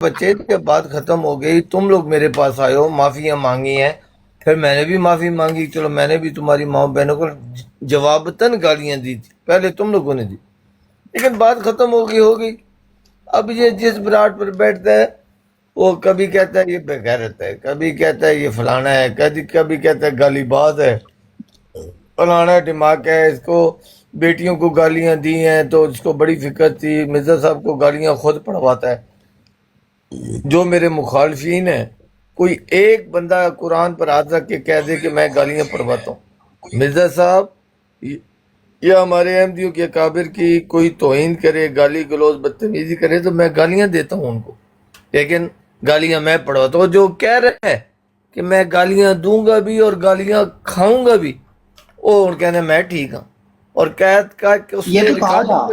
بچے جب بات ختم ہو گئی تم لوگ میرے پاس آئے ہو معافیاں مانگی ہیں پھر میں نے بھی معافی مانگی چلو میں نے بھی تمہاری ماں بہنوں کو جوابتاً گالیاں دی تھی پہلے تم لوگوں نے دی لیکن بات ختم ہو گئی اب یہ جس براٹ پر بیٹھتا ہے وہ کبھی کہتا ہے یہ بے غیرت ہے کبھی کہتا ہے یہ فلانا ہے کبھی کہتا ہے گالی باز ہے فلانا دماغ ہے اس کو بیٹیوں کو گالیاں دی ہیں تو اس کو بڑی فکر تھی مرزا صاحب کو گالیاں خود پڑھواتا ہے جو میرے مخالفین ہیں کوئی ایک بندہ قرآن پر ہاتھ رکھ کے کہہ دے کہ میں گالیاں پڑھواتا ہوں مرزا صاحب یا ہمارے احمدیوں کے اکابر کی کوئی توہین کرے گالی گلوز بدتمیزی کرے تو میں گالیاں دیتا ہوں ان کو لیکن گالیاں میں پڑھواتا ہوں جو کہہ رہے ہیں کہ میں گالیاں دوں گا بھی اور گالیاں کھاؤں گا بھی وہ کہنے میں ٹھیک ہوں اور قید کا کہ اس یہ نے تو کہا تھا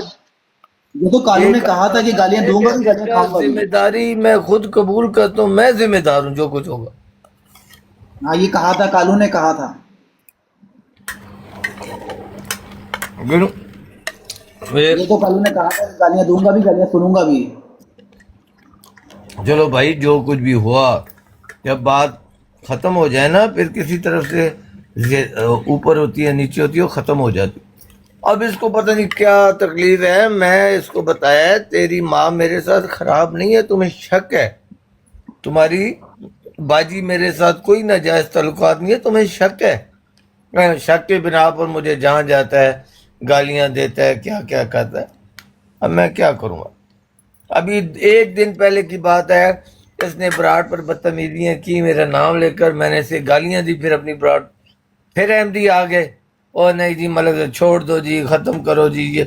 یہ تو کالو نے کہا تھا کہ گالیاں دوں گا بھی اس گالیاں کا کھاؤں گا بھی. ذمہ داری میں خود قبول کرتا ہوں میں ذمہ دار ہوں جو کچھ ہوگا ہاں یہ کہا تھا کالو نے کہا تھا. یہ تو کالو نے کہا تھا کہ گالیاں دوں گا بھی گالیاں سنوں گا بھی. چلو بھائی جو کچھ بھی ہوا جب بات ختم ہو جائے نا پھر کسی طرف سے اوپر ہوتی ہے نیچے ہوتی ہے وہ ختم ہو جاتی اب اس کو پتہ نہیں کیا تکلیف ہے میں اس کو بتایا تیری ماں میرے ساتھ خراب نہیں ہے تمہیں شک ہے تمہاری باجی میرے ساتھ کوئی ناجائز تعلقات نہیں ہے تمہیں شک ہے شک کے بنا پر مجھے جہاں جاتا ہے گالیاں دیتا ہے کیا کیا کرتا ہے اب میں کیا کروں گا ابھی ایک دن پہلے کی بات ہے اس نے براٹ پر بدتمیزیاں کی میرا نام لے کر میں نے اسے گالیاں دی پھر اپنی براٹ پھر احمدی آ گئے اور نہیں جی ملک چھوڑ دو جی ختم کرو جی یہ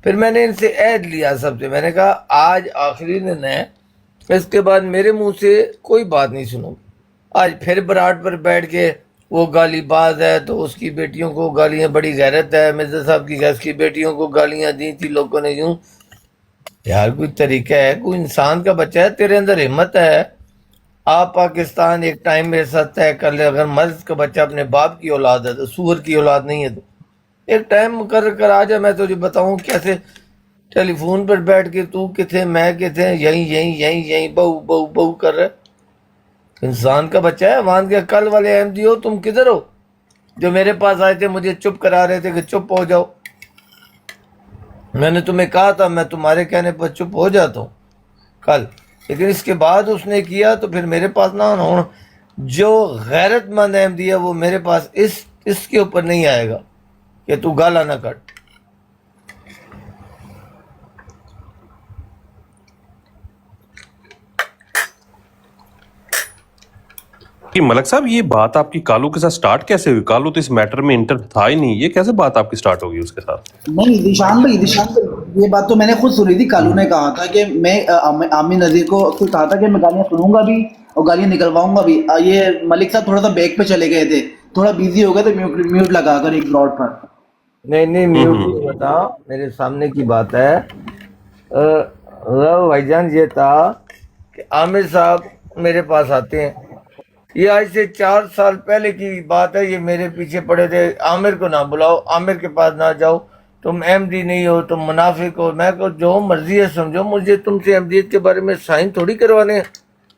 پھر میں نے ان سے عہد لیا سب سے میں نے کہا آج آخری دن ہے اس کے بعد میرے منہ سے کوئی بات نہیں سنو آج پھر براٹ پر بیٹھ کے وہ گالی باز ہے تو اس کی بیٹیوں کو گالیاں بڑی غیرت ہے مرزا صاحب کی گیس کی بیٹیوں کو گالیاں دی تھی لوگوں نے یوں یار کوئی طریقہ ہے کوئی انسان کا بچہ ہے تیرے اندر ہمت ہے آپ پاکستان ایک ٹائم میرے ساتھ طے کر لے اگر مرد کا بچہ اپنے باپ کی اولاد ہے تو سور کی اولاد نہیں ہے تو ایک ٹائم مقرر کر آ جا میں تجھے بتاؤں کیسے ٹیلی فون پر بیٹھ کے تو کتنے میں کتنے یہیں بہو بہو بہو کر رہے انسان کا بچہ ہے مان کے کل والے احمدی ہو تم کدھر ہو جو میرے پاس آئے تھے مجھے چپ کرا رہے تھے کہ چپ ہو جاؤ میں نے تمہیں کہا تھا میں تمہارے کہنے پر چپ ہو جاتا ہوں کل لیکن اس کے بعد اس نے کیا تو پھر میرے پاس نہ ہو جو غیرت مند احمدی ہے وہ میرے پاس اس کے اوپر نہیں آئے گا کہ تو گالا نہ کٹ کہ ملک صاحب یہ بات آپ کی کالو کے ساتھ سٹارٹ کیسے ہوئی کالو تو اس میٹر میں انٹر تھا ہی نہیں یہ کیسے بات آپ کی سٹارٹ ہوگی اس کے ساتھ نہیں ذیشان بھائی یہ بات تو میں نے خود سنی تھی. کالو نے کہا تھا کہ میں عامر نذیر کو کہا تھا کہ میں گالیاں سنوں گا بھی اور گالیاں نکلواؤں گا بھی. یہ ملک صاحب تھوڑا سا بیک پہ چلے گئے تھے تھوڑا بیزی ہو گئے تھے میوٹ لگا کر ایک براڈ پر. نہیں میوٹ نہیں بتا میرے سامنے کی بات ہے بھائی جان یہ تھا کہ عامر صاحب میرے پاس آتے ہیں یہ آج سے 4 سال پہلے کی بات ہے یہ میرے پیچھے پڑے تھے عامر کو نہ بلاؤ عامر کے پاس نہ جاؤ تم احمدی نہیں ہو تم منافق ہو میں کو جو مرضی ہے سمجھو مجھے تم سے احمدیت کے بارے میں سائن تھوڑی کروانے ہیں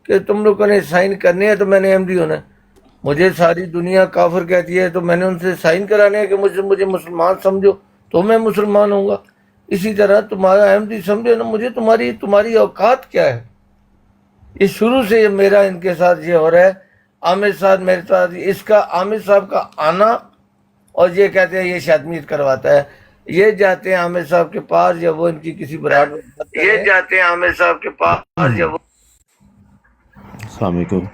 کہ تم لوگوں نے سائن کرنے ہیں تو میں نے احمدی ہونا ہے مجھے ساری دنیا کافر کہتی ہے تو میں نے ان سے سائن کرانے ہیں کہ مجھے مسلمان سمجھو تو میں مسلمان ہوں گا اسی طرح تمہارا احمدی سمجھو نا مجھے تمہاری اوقات کیا ہے یہ شروع سے میرا ان کے ساتھ یہ ہو رہا ہے عامر صاحب میرے ساتھ اس کا عامر صاحب کا آنا اور یہ کہتے ہیں یہ شادمیت کرواتا ہے یہ جاتے ہیں عامر صاحب کے پاس یا وہ ان کی کسی براد یہ جاتے ہیں عامر صاحب کے پاس یا وہ السلام علیکم.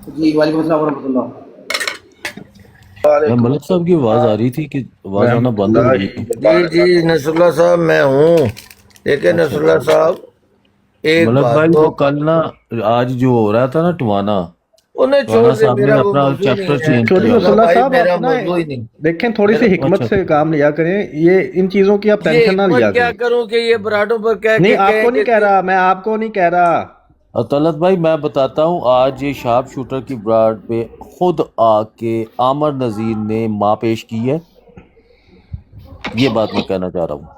جی وعلیکم السلام ورحمۃ اللہ. ملک صاحب کی آواز آ رہی تھی کہ آواز آنا بند ہو گئی. جی نصر اللہ صاحب میں ہوں دیکھیں نصر اللہ صاحب ایک ملک بات بھائی تو وہ کل نا آج جو ہو رہا تھا نا ٹوانا انہیں چھوڑ ٹوانا دے صاحب نے میرا وہ اپنا موضوع چیپٹر نہیں ہے چینج چھوٹی کیا. نصر اللہ بھائی صاحب میرا آپ نا موضوع ہی نہیں دیکھیں تھوڑی سی حکمت سے کام لیا کریں یہ ان چیزوں کی آپ یہ ٹینشن نہ لیا حکمت کیا کریں. کروں کہ یہ براڈوں پر کہہ نہیں کے آپ کہیں کو نہیں کہہ رہا میں آپ کو نہیں کہہ رہا. طلعت بھائی میں بتاتا ہوں آج یہ شارپ شوٹر کی براڈ پہ خود آ کے عامر نذیر نے ماں پیش کی ہے یہ بات میں کہنا چاہ رہا ہوں.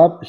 ਆ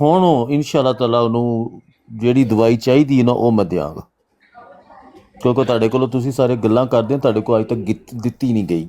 ਹੁਣ ਉਹ ਇਨਸ਼ਾਅੱਲਾ ਤਾਲਾ ਉਹਨੂੰ ਜਿਹੜੀ ਦਵਾਈ ਚਾਹੀਦੀ ਹੈ ਨਾ ਉਹ ਮੈਂ ਦਿਆਂਗਾ ਕਿਉਂਕਿ ਤੁਹਾਡੇ ਕੋਲੋਂ ਤੁਸੀਂ ਸਾਰੇ ਗੱਲਾਂ ਕਰਦੇ ਹੋ ਤੁਹਾਡੇ ਕੋਲ ਅਜੇ ਤੱਕ ਦਿੱਤੀ ਨਹੀਂ ਗਈ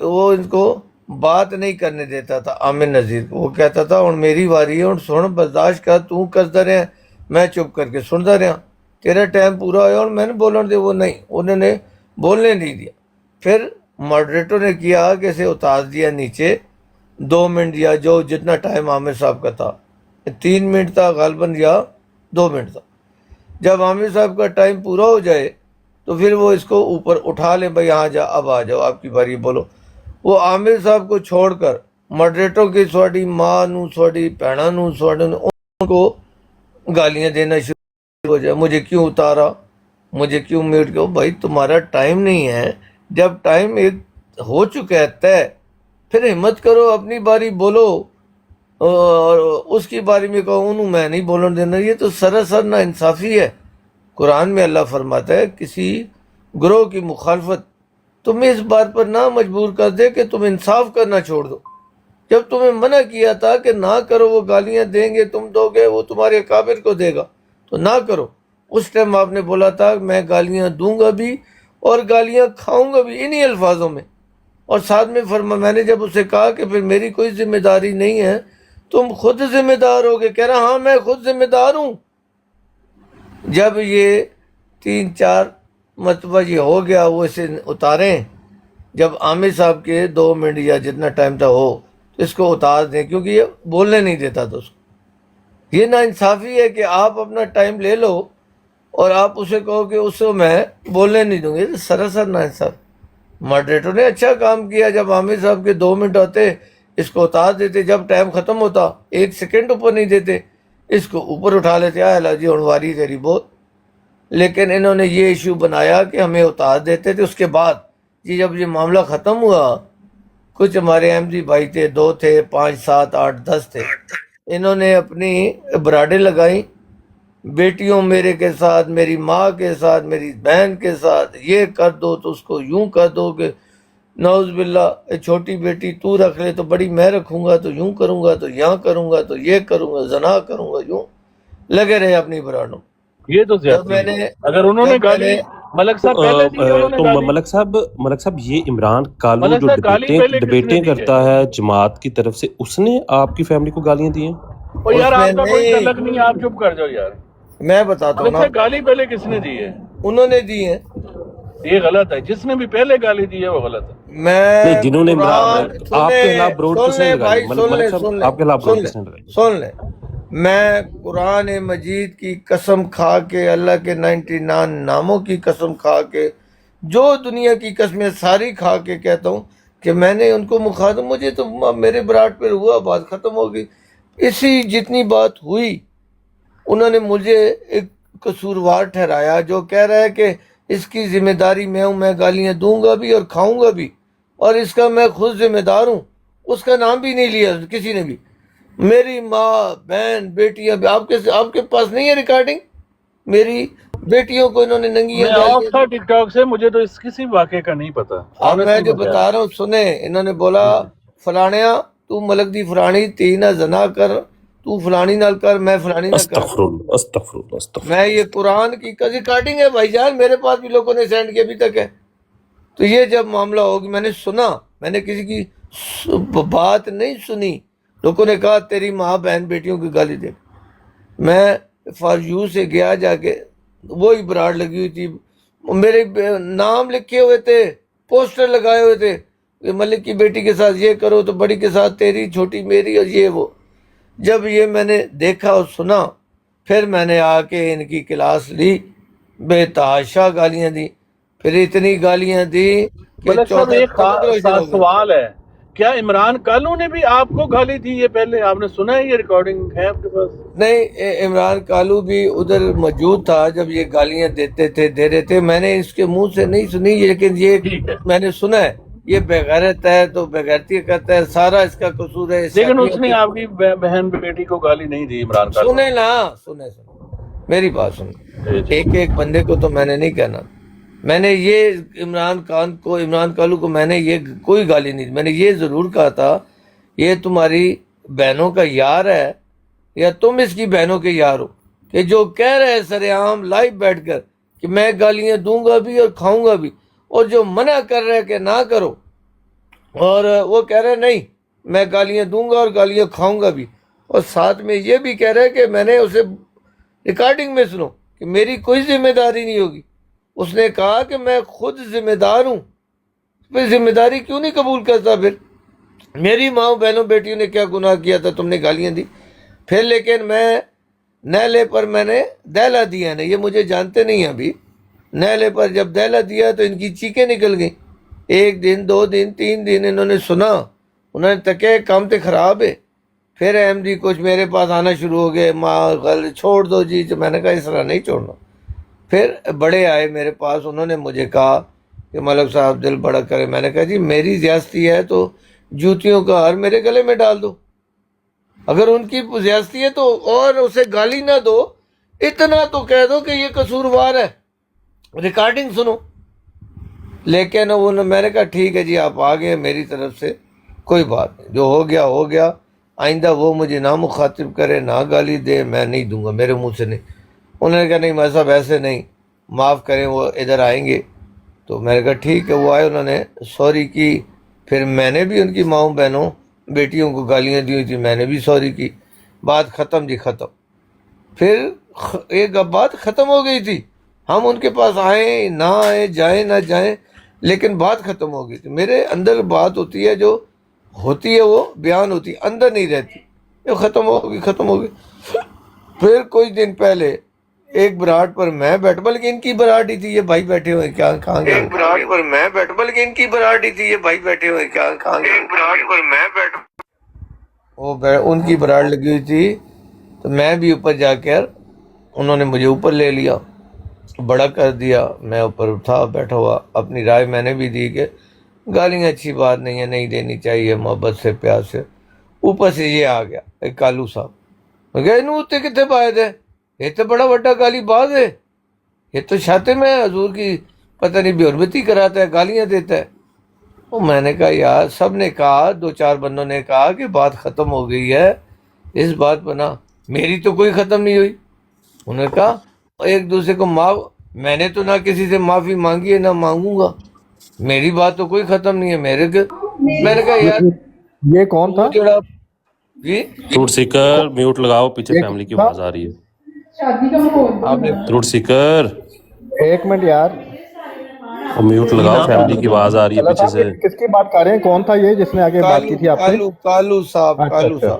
وہ ان کو بات نہیں کرنے دیتا تھا عامر نذیر کو. وہ کہتا تھا ہن میری واری ہے, ہن سن برداشت کر, تو کرتا رہا, میں چپ کر کے سنتا رہا, تیرا ٹائم پورا ہوا اور میں نے بولن دے. وہ نہیں, انہوں نے بولنے نہیں دیا. پھر ماڈریٹر نے کیا کہ اسے اتار دیا نیچے, 2 منٹ یا جو جتنا ٹائم عامر صاحب کا تھا, 3 منٹ تھا غالباً یا 2 منٹ تھا. جب عامر صاحب کا ٹائم پورا ہو جائے تو پھر وہ اس کو اوپر اٹھا لیں, بھائی یہاں جا, اب آ جاؤ, آپ کی باری, بولو. وہ عامر صاحب کو چھوڑ کر ماڈریٹر کی سواڈی ماں نو, سواڈی بہنوں نو, سواڈی ان کو گالیاں دینا شروع ہو جائے, مجھے کیوں اتارا, مجھے کیوں میوٹ کیا. بھائی تمہارا ٹائم نہیں ہے, جب ٹائم ایک ہو چکا ہے طے, پھر ہمت کرو اپنی باری بولو, اور اس کی باری میں کہو انہوں میں نہیں بولن دینا. یہ تو سراسر نا انصافی ہے. قرآن میں اللہ فرماتا ہے کسی گروہ کی مخالفت تمہیں اس بات پر نہ مجبور کر دے کہ تم انصاف کرنا چھوڑ دو. جب تمہیں منع کیا تھا کہ نہ کرو, وہ گالیاں دیں گے, تم دو گے, وہ تمہارے اکابر کو دے گا, تو نہ کرو. اس ٹائم آپ نے بولا تھا میں گالیاں دوں گا بھی اور گالیاں کھاؤں گا بھی, انہی الفاظوں میں. اور ساتھ میں میں نے جب اسے کہا کہ پھر میری کوئی ذمہ داری نہیں ہے, تم خود ذمہ دار ہوگے, کہہ رہا ہاں میں خود ذمہ دار ہوں. جب یہ 3-4 مرتبہ یہ ہو گیا, وہ اسے اتاریں, جب عامر صاحب کے 2 منٹ یا جتنا ٹائم تھا ہو تو اس کو اتار دیں, کیونکہ یہ بولنے نہیں دیتا تھا اس کو. یہ نا انصافی ہے کہ آپ اپنا ٹائم لے لو اور آپ اسے کہو کہ اس کو میں بولنے نہیں دوں گی, یہ سراسر نا انصاف. ماڈریٹر نے اچھا کام کیا, جب عامر صاحب کے 2 منٹ ہوتے اس کو اتار دیتے, جب ٹائم ختم ہوتا 1 سیکنڈ اوپر نہیں دیتے, اس کو اوپر اٹھا لیتے, آیا جی ہن واری تیری بہت. لیکن انہوں نے یہ ایشو بنایا کہ ہمیں اتار دیتے تھے. اس کے بعد جی جب یہ معاملہ ختم ہوا, کچھ ہمارے احمدی بھائی تھے, 2 تھے, 5, 7, 8, 10 تھے, انہوں نے اپنی براڈیں لگائیں, بیٹیوں میرے کے ساتھ, میری ماں کے ساتھ, میری بہن کے ساتھ, یہ کر دو تو اس کو یوں کر دو کہ نعوذ باللہ, چھوٹی بیٹی تو رکھ لے تو بڑی میں رکھوں گا, تو یوں کروں گا, تو یہاں کروں گا, تو یہ کروں گا, زنا کروں گا, یوں لگے رہے اپنی برانڈوں. یہ تو جب میں زیادتی نے ہے. اگر انہوں نے جب میں گالی نے ملک صاحب پہلے دی ہے, انہوں نے تو گالی ملک صاحب یہ عمران کالو ملک جو صاحب گالی پہلے کس نے ڈبیٹیں دی ہے؟ کرتا ہے جماعت کی طرف سے, اس نے آپ کی فیملی کو گالیاں دی ہیں؟ اور یار اس میں آپ کا کوئی نہیں, تعلق نہیں, آپ چپ کر جاؤ یار. میں بتاتا ہوں ملک نا, صاحب گالی پہلے کس نے دی ہے؟ انہوں نے دی ہیں. یہ غلط ہے, جس نے بھی پہلے گالی دی ہے وہ غلط ہے. میں نہیں, جنہوں نے قرآن آپ کے خلاف بروڈ سن کس نے لیں لگائی؟ بھائی, سن ملک لیں, صاحب سن لیں, آپ کے خلاف سن بروڈ لیں, کس نے لگائی؟ سن لیں. میں قرآن مجید کی قسم کھا کے, اللہ کے 99 ناموں کی قسم کھا کے, جو دنیا کی قسمیں ساری کھا کے کہتا ہوں کہ میں نے ان کو مخاطب, مجھے تو میرے براٹ پر ہوا, بات ختم ہو گئی. اسی جتنی بات ہوئی انہوں نے مجھے ایک قصوروار ٹھہرایا, جو کہہ رہا ہے کہ اس کی ذمہ داری میں ہوں, میں گالیاں دوں گا بھی اور کھاؤں گا بھی, اور اس کا میں خود ذمہ دار ہوں. اس کا نام بھی نہیں لیا کسی نے بھی. میری ماں, بہن, بیٹیاں بھی, آپ کے پاس نہیں ہے ریکارڈنگ, میری بیٹیوں کو انہوں نے ننگیاں میں آف گالیاں تھا دی. ٹک ٹاک سے, مجھے تو اس کسی واقعے کا نہیں پتا. اب میں جو بتا رہا ہوں سنیں, انہوں نے بولا فلانیا تو ملک دی فلانی تی نہ زنا کر, تو فلانی نال کر, میں فلانی نہ کر. استغفر اللہ, استغفر اللہ, استغفر میں یہ قرآن کی ریکارڈنگ ہے بھائی جان, میرے پاس بھی لوگوں نے سینڈ کیا ابھی تک ہے. تو یہ جب معاملہ ہوگی, میں نے سنا, میں نے کسی کی بات نہیں سنی. لوگوں نے کہا تیری ماں بہن بیٹیوں کی گالی دے. میں فار یو سے گیا, جا کے وہی براڈ لگی ہوئی تھی, میرے نام لکھے ہوئے تھے, پوسٹر لگائے ہوئے تھے کہ ملک کی بیٹی کے ساتھ یہ کرو تو بڑی کے ساتھ تیری, چھوٹی میری, اور یہ وہ. جب یہ میں نے دیکھا اور سنا, پھر میں نے آ کے ان کی کلاس لی, بے تحاشا گالیاں دی. پھر اتنی گالیاں دی کہ ملک صاحب 14 ایک سمجھ شروع ہو گئی. سوال ہے, کیا عمران کالو نے بھی آپ کو گالی دی یہ پہلے؟ آپ نے سنا ہے, یہ ریکارڈنگ ہے آپ کے پاس؟ نہیں, عمران کالو بھی ادھر موجود تھا جب یہ گالیاں دیتے تھے, دے رہے تھے. میں نے اس کے منہ سے نہیں سنی, لیکن یہ ٹھیک ہے, میں نے سنا ہے, یہ بغیرت ہے تو بغیرتی کرتا ہے, سارا اس کا قصور ہے. لیکن اس نے آپ کی بہن بیٹی کو گالی نہیں دی عمران کالو؟ سنے نا, سنے میری بات سنے, ایک ایک بندے کو تو میں نے نہیں کہنا. میں نے یہ عمران کالو کو میں نے یہ کوئی گالی نہیں دی. میں نے یہ ضرور کہا تھا یہ تمہاری بہنوں کا یار ہے یا تم اس کی بہنوں کے یار ہو, کہ جو کہہ رہے ہیں سر عام لائیو بیٹھ کر کہ میں گالیاں دوں گا بھی اور کھاؤں گا بھی, اور جو منع کر رہے کہ نہ کرو, اور وہ کہہ رہے نہیں میں گالیاں دوں گا اور گالیاں کھاؤں گا بھی، اور ساتھ میں یہ بھی کہہ رہے کہ میں نے اسے ریکارڈنگ میں سنو کہ میری کوئی ذمہ داری نہیں ہوگی. اس نے کہا کہ میں خود ذمہ دار ہوں، پھر ذمہ داری کیوں نہیں قبول کرتا؟ پھر میری ماں بہنوں بیٹیوں نے کیا گناہ کیا تھا تم نے گالیاں دی؟ پھر لیکن میں نیلے پر میں نے دہلا دیا نا، یہ مجھے جانتے نہیں ہیں ابھی، نیلے پر جب دہلا دیا تو ان کی چیخیں نکل گئیں. 1 دن 2 دن 3 دن انہوں نے سنا، انہوں نے تکے کام تو خراب ہے. پھر احمد جی کچھ میرے پاس آنا شروع ہو گئے، ماں چھوڑ دو جی. تو میں نے کہا اس طرح نہیں چھوڑنا. پھر بڑے آئے میرے پاس، انہوں نے مجھے کہا کہ ملک صاحب دل بڑا کرے. میں نے کہا جی میری زیادتی ہے تو جوتیوں کا ہار میرے گلے میں ڈال دو، اگر ان کی زیادتی ہے تو اور اسے گالی نہ دو، اتنا تو کہہ دو کہ یہ قصوروار ہے، ریکارڈنگ سنو. لیکن میں نے کہا ٹھیک ہے جی آپ آ گئے، میری طرف سے کوئی بات نہیں، جو ہو گیا ہو گیا. آئندہ وہ مجھے نہ مخاطب کرے نہ گالی دے، میں نہیں دوں گا، میرے منہ سے نہیں. انہوں نے کہا نہیں میں صاحب ایسے نہیں، معاف کریں وہ ادھر آئیں گے. تو میں نے کہا ٹھیک ہے. وہ آئے، انہوں نے سوری کی. پھر میں نے بھی ان کی ماؤں بہنوں بیٹیوں کو گالیاں دی ہوئی تھی، میں نے بھی سوری کی. بات ختم جی ختم. پھر ایک بات ختم ہو گئی تھی، ہم ان کے پاس آئیں نہ آئیں جائیں نہ جائیں لیکن بات ختم ہو گئی تھی. میرے اندر بات ہوتی ہے، جو ہوتی ہے وہ بیان ہوتی ہے، اندر نہیں رہتی. یہ ختم ہوگی. پھر کچھ دن پہلے ایک براٹ پر میں بیٹھ، بلکہ ان کی براٹ ہی تھی، یہ بھائی بیٹھے ہوئے کیا کہاں گئے؟ ایک براٹ پر میں بیٹھ، بلکہ ان کی براٹ ہی تھی، یہ بھائی بیٹھے ہوئے کیا کہاں گئے؟ ایک براٹ پر میں بیٹھ، ان کی براٹ لگی ہوئی تھی. تو میں بھی اوپر جا کر، انہوں نے مجھے اوپر لے لیا، بڑا کر دیا. میں اوپر تھا بیٹھا ہوا، اپنی رائے میں نے بھی دی کہ گالیاں اچھی بات نہیں ہے، نہیں دینی چاہیے، محبت سے پیار سے. اوپر سے یہ آ گیا ایک کالو صاحب. میں کہا انہوں اتنے کتنے پائے تھے، یہ تو بڑا بڑا گالی باز ہے، یہ تو شاطے میں حضور کی پتہ نہیں بے حرمتی کراتا ہے، گالیاں دیتا ہے. میں نے کہا یار سب نے کہا، 2-4 بندوں نے کہا کہ بات ختم ہو گئی ہے، اس بات پر نہ، میری تو کوئی ختم نہیں ہوئی. انہوں نے کہا ایک دوسرے کو معاف، میں نے تو نہ کسی سے معافی مانگی ہے نہ مانگوں گا، میری بات تو کوئی ختم نہیں ہے. میں نے کہا یار یہ کون تھا؟ جڑا جی فروٹ سیکر میوٹ لگاؤ، پیچھے فیملی کی آواز آ رہی ہے. فروٹ سیکر ایک منٹ یار، میوٹ لگاؤ، فیملی کی آواز آ رہی ہے پیچھے سے. کس کی بات کر رہے ہیں؟ کون تھا یہ جس نے آگے بات کی تھی آپ سے؟ کالو صاحب. اچھا، اچھا.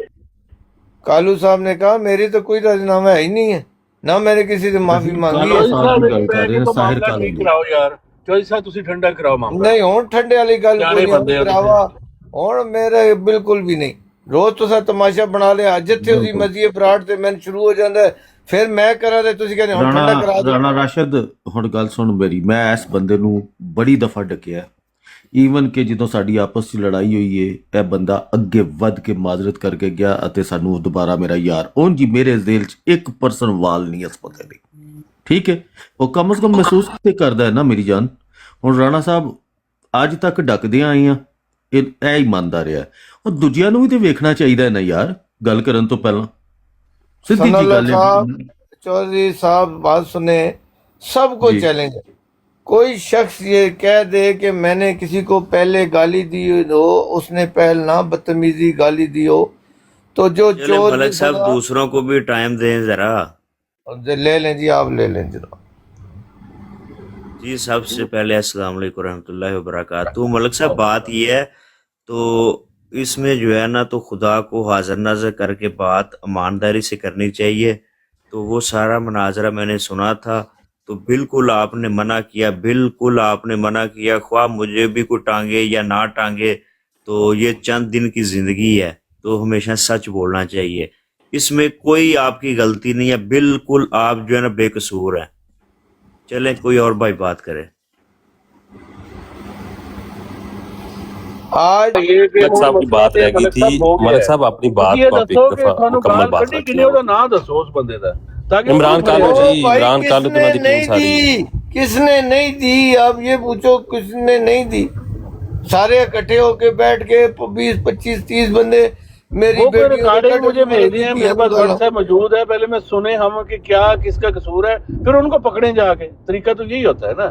کالو صاحب نے کہا میری تو کوئی راضینامہ ہے ہی نہیں ہے، نہ میں نے کسی سے معافی مانگی ہے. معاملہ ٹھیک کراؤ یار، چوہدری صاحب تسی ٹھنڈا کراؤ معاملہ. نہیں ہوں ٹھنڈے والی گل کوئی نہیں کراوا ہوں، میرے بالکل بھی نہیں. روز تو سا تماشا بنا لیا، جتھے اسی مزیے فراڈ تے میں شروع ہو جاندہ ہے، پھر میں کرا دے تسی کہنے ہوں ٹھنڈا کرا دو. رانا راشد ہن گل سن میری، میں اس بندے نو بڑی دفعہ ڈکیا، ایون کہ جدوں ساڈی آپس وچ لڑائی ہوئی ہے، اے بندہ اگے ود کے معذرت کر کے گیا اتے سانو دوبارہ میرا یار اون جی میرے ذیل چ 1% وال نہیں اس بندے دی. ٹھیک ہے، وہ کم از کم محسوس تے کردا ہے نا میری جان. ہن رانا صاحب اج تک ڈکدیاں آئیاں، اے ایماندار ہے، اور دوجیاں نو بھی تے ویکھنا چاہیدا ہے نا یار گل کرن تو پہلا. سیدھی جی گل ہے. چودھری صاحب بات سنیں، سب کو چیلنج ہے. کوئی شخص یہ کہہ دے کہ میں نے کسی کو پہلے گالی دی ہو، اس نے پہل نہ بدتمیزی گالی دی ہو، تو جو چور ملک صاحب دوسروں کو بھی ٹائم دیں ذرا. لے لیں جی، آپ لے لیں جناب. جی سب سے پہلے السلام علیکم ورحمۃ اللہ وبرکاتہ. ملک صاحب بات یہ ہے تو اس میں جو ہے نا تو خدا کو حاضر ناظر کر کے بات ایمانداری سے کرنی چاہیے. تو وہ سارا مناظرہ میں نے سنا تھا، تو بالکل آپ نے منع کیا، بالکل آپ نے منع کیا، خواہ مجھے بھی کوئی ٹانگے یا نہ ٹانگے، تو یہ چند دن کی زندگی ہے، تو ہمیشہ سچ بولنا چاہیے. اس میں کوئی آپ کی غلطی نہیں ہے، بالکل آپ جو ہے نا بے قصور ہیں. چلیں کوئی اور بھائی بات کرے. آج ملک صاحب کی بات رہ گئی تھی، ملک صاحب اپنی بات کو آپ ایک دفعہ مکمل بات رکھیں. نہ دسو اس بندے دا تاکہ عمران کالو جی، بھائی عمران کس کالو نے تمہاری نہیں ٹیم ساری دی، کس نے نہیں دی، آپ یہ پوچھو کس نے نہیں دی. سارے اکٹھے ہو کے بیٹھ کے 20 25 30 بندے میری وہ بیٹی ریکارڈنگ مجھے بھیج ہیں، میرے پاس واٹس ایپ موجود ہے. پہلے میں سنے ہم کہ کیا کس کا قصور ہے، پھر ان کو پکڑیں جا کے. طریقہ تو یہی ہوتا ہے نا.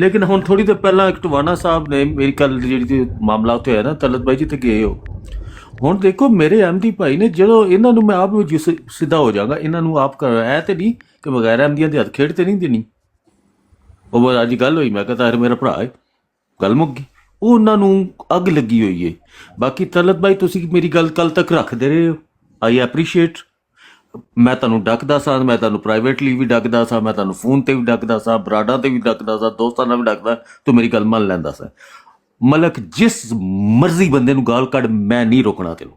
ਲੇਕਿਨ ਹੁਣ ਥੋੜੀ ਦੇਰ ਪਹਿਲਾਂ ਇੱਕ ਟਵਾਣਾ ਸਾਹਿਬ ਨੇ ਮੇਰੀ ਕੱਲ ਜਿਹੜੀ ਮਾਮਲਾ ਉੱਥੇ ਹੋਇਆ ਨਾ, ਤਲਤ ਬਾਈ ਜੀ ਤੇ ਗਏ ਹੋ, ਹੁਣ ਦੇਖੋ ਮੇਰੇ ਅਹਿਮਦੀ ਭਾਈ ਨੇ, ਜਦੋਂ ਇਹਨਾਂ ਨੂੰ ਮੈਂ ਆਪ ਸਿੱਧਾ ਹੋ ਜਾਗਾ, ਇਹਨਾਂ ਨੂੰ ਆਪ ਐ ਤੇ ਨਹੀਂ ਕਿ ਬਗੈਰ ਅਹਿਮਦੀਆਂ ਦੇ ਹੱਥ ਖੇਡ ਤੇ ਨਹੀਂ ਦੇਣੀ। ਉਹ ਅੱਜ ਗੱਲ ਹੋਈ, ਮੈਂ ਕਹਤਾ ਯਾਰ ਮੇਰਾ ਭਰਾ ਹੈ, ਗੱਲ ਮੁੱਕ ਗਈ। ਉਹ ਉਹਨਾਂ ਨੂੰ ਅੱਗ ਲੱਗੀ ਹੋਈ ਹੈ। ਬਾਕੀ ਤਲਤ ਬਾਈ ਤੁਸੀਂ ਮੇਰੀ ਗੱਲ ਕੱਲ ਤੱਕ ਰੱਖਦੇ ਰਹੇ ਹੋ, ਆਈ ਐਪਰੀਸ਼ੀਏਟ। ਮੈਂ ਤੁਹਾਨੂੰ ਡੱਕਦਾ ਸਾਂ, ਮੈਂ ਤੁਹਾਨੂੰ ਪ੍ਰਾਈਵੇਟਲੀ ਵੀ ਡੱਕਦਾ ਸਾਂ, ਮੈਂ ਤੁਹਾਨੂੰ ਫੋਨ ਤੇ ਵੀ ਡੱਕਦਾ ਸਾਂ, ਬਰਾਡਾਂ ਤੇ ਵੀ ਡੱਕਦਾ ਸਾਂ, ਦੋਸਤਾਂ ਨਾਲ ਵੀ ਡੱਕਦਾ, ਤੂੰ ਮੇਰੀ ਗੱਲ ਮੰਨ ਲੈਂਦਾ ਸਾਂ। ਮਲਕ ਜਿਸ ਮਰਜ਼ੀ ਬੰਦੇ ਨੂੰ ਗਾਲ ਕੱਢ, ਮੈਂ ਨਹੀਂ ਰੋਕਣਾ ਤੈਨੂੰ,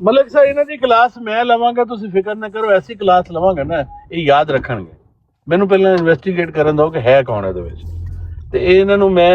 ਮਲਕ ਸਾਹਿਬ ਇਹਨਾਂ ਦੀ ਕਲਾਸ ਮੈਂ ਲਵਾਂਗਾ, ਤੁਸੀਂ ਫਿਕਰ ਨਾ ਕਰੋ, ਐਸੀ ਕਲਾਸ ਲਵਾਂਗਾ ਨਾ ਇਹ ਯਾਦ ਰੱਖਣਗੇ। ਮੈਨੂੰ ਪਹਿਲਾਂ ਇਨਵੈਸਟੀਗੇਟ ਕਰਨ ਦਿਓ ਕਿ ਹੈ ਕੌਣ ਇਹਦੇ ਵਿੱਚ, ਤੇ ਇਹ ਇਹਨਾਂ ਨੂੰ ਮੈਂ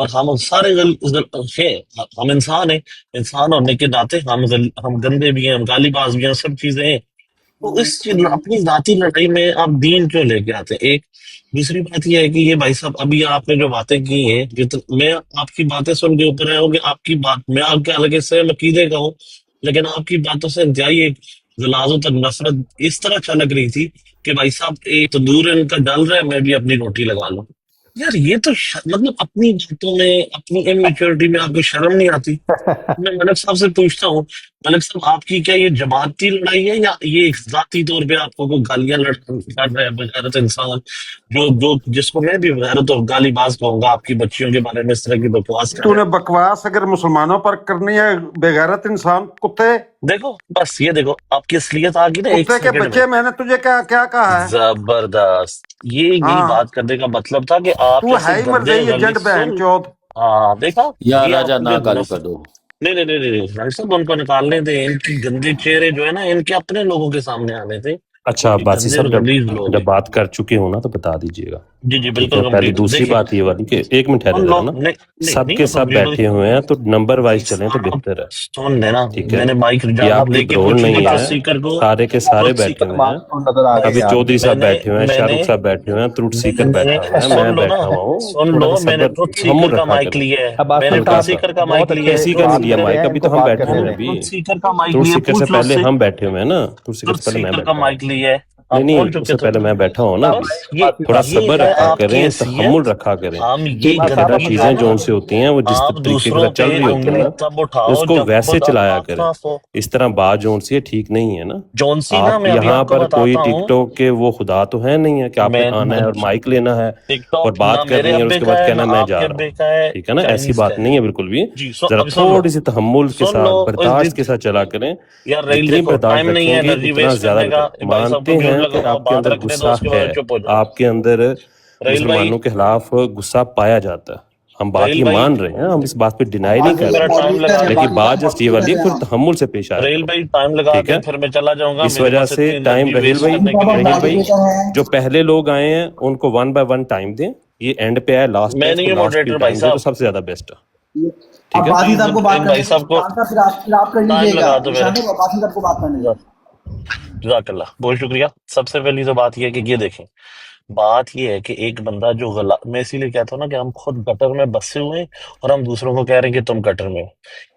اور ہم سارے ہیں، ہم انسان ہیں، انسان ہونے کے ناطے ہم گندے بھی ہیں، ہم گالی باز بھی ہیں، سب چیزیں ہیں. تو اس اپنی ذاتی لڑائی میں آپ دین کیوں لے کے آتے ہیں؟ ایک دوسری بات یہ ہے کہ یہ بھائی صاحب ابھی آپ نے جو باتیں کی ہیں، میں آپ کی باتیں سن کے اوپر آیا ہوں کہ آپ کی بات، میں آپ کے حالانکہ سے عقیدے کا ہوں، لیکن آپ کی باتوں سے انتہائی ایک غلاظت اور نفرت اس طرح چلک رہی تھی کہ بھائی صاحب ایک تندور ان کا ڈل رہا ہے، میں بھی اپنی روٹی لگا لوں. یار یہ تو مطلب اپنی باتوں میں، اپنی اممیچورٹی میں آپ کو شرم نہیں آتی؟ میں ملک صاحب سے پوچھتا ہوں، ملک صاحب آپ کی کیا یہ جماعتی لڑائی ہے یا یہ ایک ذاتی طور پہ آپ کو کوئی گالیاں کر رہا ہے بغیرت انسان، جو جس کو میں بھی بغیرت اور گالی باز کہوں گا، آپ کی بچیوں کے بارے میں اس طرح کی بکواس کر تو رہے نے ہیں؟ بکواس اگر مسلمانوں پر کرنی ہے، بغیرت انسان کتے دیکھو بس یہ دیکھو آپ کی اصلیت آ گئی نا ایک کتے کے سیکنڈ میں. بچے، میں نے تجھے کیا کیا کہا ہے؟ زبردست. یہی ہاں بات کرنے کا مطلب تھا کہ آپ تو جیسے ہے ہی گندے مرضی غلی ایجنٹ بہن سن. چود. ہاں دیکھا، یا یہ راجا آپ نہ کے گالو نفر. کڈو. نہیں بھائی صاحب ان کو نکالنے تھے، ان کی گندے چہرے جو ہے نا ان کے اپنے لوگوں کے سامنے آنے تھے. اچھا یہ باسی گندے صاحب، اور غلیظ لوگ جب ہیں. بات کر چکے ہو نا تو بتا دیجیے گا. جی ٹھیک ہے، بالکل پہلے کمپلیٹ دوسری دیکھیں. بات یہ والی کہ ایک منٹ ٹھہرے ان ذرا لوگ نا، نہیں سب کے نہیں سب کمپلیٹ بیٹھے ہوئے ہیں تو نمبر بھائی وائز چلیں تو صاحب بہتر ہے. سن لینا. ٹھیک ہے، میں نے مائک یہ جہاں آپ لے کوئی کے برول پوچھی تھی نہیں ٹروت ہے، سیکر کو. سارے کے سارے ٹروت بیٹھے سیکر ہوئے ہیں. نظر آ ابھی گئی آپ چودھری کی. صاحب بیٹھے ہوئے ہیں، شاہ رخ صاحب بیٹھے ہوئے ہیں، تروٹ سیکر بیٹھا ہوا ہے، میں سن لو نا، بیٹھا ہوا ہوں. سن تھوڑا لو. سا میں نے صبر ٹروت تحمل سیکر کا رکھا مائک کریں. لیا ہے، عباسی میں نے ٹروت ہلکا صاحب سا سیکر کا بہت مائک لیا اچھے ہے. کسی کا ٹروت نہیں بات لیا کر سیکر رہے مائک، ہیں، ابھی ان کو تو ہم بات بیٹھے کرنے ہوئے ہیں. میں نے دیں. ٹروت سیکر کا مائک ٹروٹ لیا ہے. سیکر سے پوچھ لو اس پہلے سے. ہم بیٹھے ہوئے ہیں نا، ٹروٹ سیکر ٹروت سے پہلے میں سیکر کا بیٹھا ہوں. مائک لیا ہے. آپ نہیں بول اس چکے سے تھے. پہلے میں بیٹھا ہوں نا. ابھی بس عباسی تھوڑا صاحب یہ صبر ہے رکھا آپ کی کریں، تحمل حیثیت. رکھا کریں. ہم کہ یہ عباس صاحب ابتدا گندگی اب جو ہے چیزیں نا، جو ان سے ہوتی ہیں وہ جس آپ طریقے کے دوسروں ساتھ پہ چل رہی ہوتی ہیں انگلی نا، تب اس اٹھاؤ کو جب ویسے خود چلایا آپ کریں. صاف ہو. اس طرح بات جو ان سے ٹھیک نہیں ہے نا. جون سی نا، آپ میں ابھی یہاں آپ کو پر کوئی بتاتا ٹک ہوں. ٹاک کے وہ خدا تو ہے نہیں ہے کہ آپ نے میں آنا ہے اور مائک لینا ہے ٹک اور ٹاک نہ بات میرے کرنی ہے اور اس ابے کے کا بعد ہے نہ کہنا میں آپ جا کے رہا ہوں. ابے کا ہے، ٹھیک ہے نا، ایسی چائنیز کا بات ہے. نہیں ہے بالکل بھی. جی ذرا ابھی سن لو، تھوڑی سی تحمل کے سن لو. ساتھ اس برداشت کے ساتھ چلا کریں. یار ریل جتنی دیکھو، برداشت ٹائم نہیں ہے رکھیں گے انرجی اتنا ویسٹ زیادہ کرنے کا. بہتر. بھائی صاحب کو مانتے میوٹ ہیں کہ لگاؤ، آپ کے بات اندر رکھنے دو، غصہ اس کے ہے، بعد چپ ہو جاؤ. آپ کے اندر ریل بھائی، مسلمانوں کے خلاف غصہ پایا جاتا ہے. ہم بات ریل یہ بھائی، مان رہے ہیں، ہم اس بات پہ ڈینائی نہیں آپ کر میرا رہے، ٹائم لگا دیں. لیکن بات جسٹ یہ والی ہے پھر تحمل سے پیش آیا ریل کرو. بھائی ٹائم لگا ٹھیک دیں، ہے، پھر میں چلا جاؤں گا. اس میرے وجہ پاس سے اتنی ٹائم. انرجی رحیل ویسٹ بھائی، کرنے کے لیے رحیل نہیں بھائی ہے. جو پہلے لوگ آئے ہیں ان کو 1 by 1 ٹائم دیں. یہ اینڈ پہ ہے، لاسٹ پہ ہے، میں اس نہیں کو ہوں لاسٹ پہ ماڈریٹر بھائی ٹائم دیں تو صاحب. سب سے زیادہ بیسٹ ہے. ٹھیک ہے. عباسی جی صاحب کو بات ان کرنے بھائی دیں. صاحب کو شان صاحب پھر آپ کر ٹائم لیجیے گا. لگا دو میرا. نشان صاحب عباسی صاحب کو بات کرنے دیں. جزاک اللہ، بہت شکریہ. سب سے پہلی تو بات یہ ہے کہ یہ دیکھیں، بات یہ ہے کہ ایک بندہ جو میں اسی لیے کہتا ہوں نا کہ ہم خود گٹر میں بسے ہوئے ہیں اور ہم دوسروں کو کہہ رہے ہیں کہ تم گٹر میں ہو.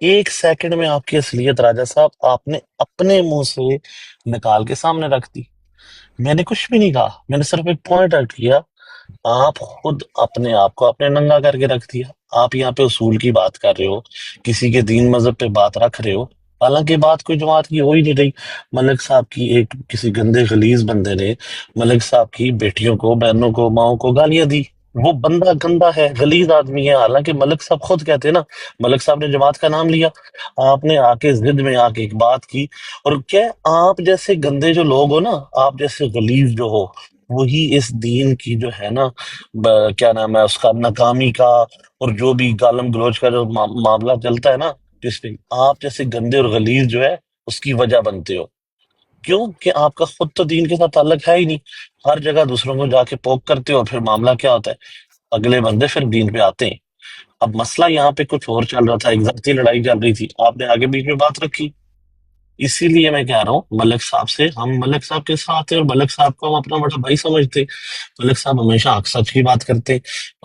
ایک سیکنڈ میں آپ کی اصلیت راجہ صاحب آپ نے اپنے منہ سے نکال کے سامنے رکھ دی. میں نے کچھ بھی نہیں کہا، میں نے صرف ایک پوائنٹ آؤٹ کیا. آپ خود اپنے آپ کو اپنے ننگا کر کے رکھ دیا. آپ یہاں پہ اصول کی بات کر رہے ہو، کسی کے دین مذہب پہ بات رکھ رہے ہو، حالانکہ بات کوئی جماعت کی ہو ہی نہیں رہی. ملک صاحب کی ایک کسی گندے خلیز بندے نے ملک صاحب کی بیٹیوں کو، بہنوں کو، ماؤں کو گالیاں دی. وہ بندہ گندا ہے، غلیظ آدمی ہے، حالانکہ ملک صاحب خود کہتے ہیں نا. ملک صاحب نے جماعت کا نام لیا، آپ نے آ کے ضد میں آ کے ایک بات کی. اور کیا آپ جیسے گندے جو لوگ ہو نا، آپ جیسے غلیظ جو ہو، وہی اس دین کی جو ہے نا کیا نام ہے اس کا، ناکامی کا اور جو بھی گالم گلوچ کا جو معاملہ چلتا ہے نا، جس پہ آپ جیسے گندے اور غلیظ جو ہے اس کی وجہ بنتے ہو. کیوں کہ آپ کا خود تو دین کے ساتھ تعلق ہے ہی نہیں. ہر جگہ دوسروں کو جا کے پوک کرتے ہو، پھر معاملہ کیا ہوتا ہے، اگلے بندے پھر دین پہ آتے ہیں. اب مسئلہ یہاں پہ کچھ اور چل رہا تھا، ایک ذاتی لڑائی چل رہی تھی، آپ نے آگے بیچ میں بات رکھی. اسی لیے میں کہہ رہا ہوں ملک صاحب سے، ہم ملک صاحب کے ساتھ ہیں اور ملک صاحب کو ہم اپنا بڑا بھائی سمجھتے. ملک صاحب ہمیشہ حق سچ کی بات کرتے.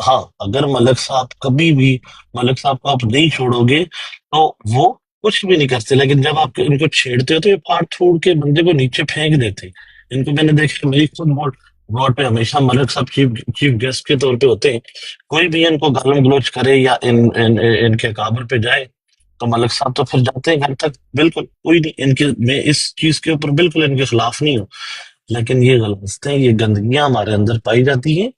ہاں اگر ملک صاحب کبھی بھی، ملک صاحب کو آپ نہیں چھوڑو گے تو وہ کچھ بھی نہیں کرتے، لیکن جب آپ ان کو چھیڑتے ہو تو یہ پھاڑ پھوڑ کے بندے کو نیچے پھینک دیتے. ان کو میں نے دیکھا، میری خود بورڈ پہ ہمیشہ ملک صاحب چیف گیسٹ کے طور پہ ہوتے ہیں. کوئی بھی ان کو گالم گلوچ کرے یا ان کے قابر پہ جائے تو ملک صاحب تو پھر جاتے ہیں گھر تک. بالکل کوئی نہیں ان کے، میں اس چیز کے اوپر بالکل ان کے خلاف نہیں ہوں، لیکن یہ غلطیں، یہ گندگیاں ہمارے اندر پائی جاتی ہیں.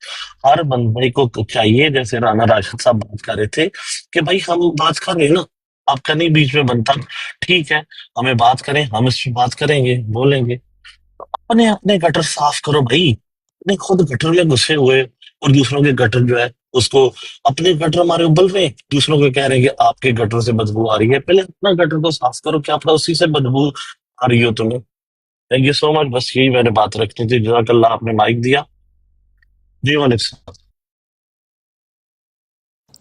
ہر بندے کو چاہیے، جیسے رانا راشد صاحب بات کر رہے تھے کہ بھائی ہم بات کر رہے ہیں نا، آپ کا نہیں بیچ میں بنتا. ٹھیک ہے، ہمیں بات کریں، ہم اس پہ بات کریں گے، بولیں گے. اپنے اپنے گٹر صاف کرو بھائی. اپنے خود گٹر میں گھسے ہوئے اور دوسروں کے گٹر جو ہے اس کو، اپنے گٹر ہمارے ابل رہے ہیں، دوسروں کو کہہ رہے ہیں کہ آپ کے گٹر سے بدبو آ رہی ہے. پہلے اپنا گٹر کو صاف کرو، کیا پڑا اسی سے بدبو آ رہی ہو تمہیں. تھینک یو سو مچ. بس یہی میں نے بات رکھنی تھی. جزاک اللہ، آپ نے مائک دیا. جی وعلیکم السلام.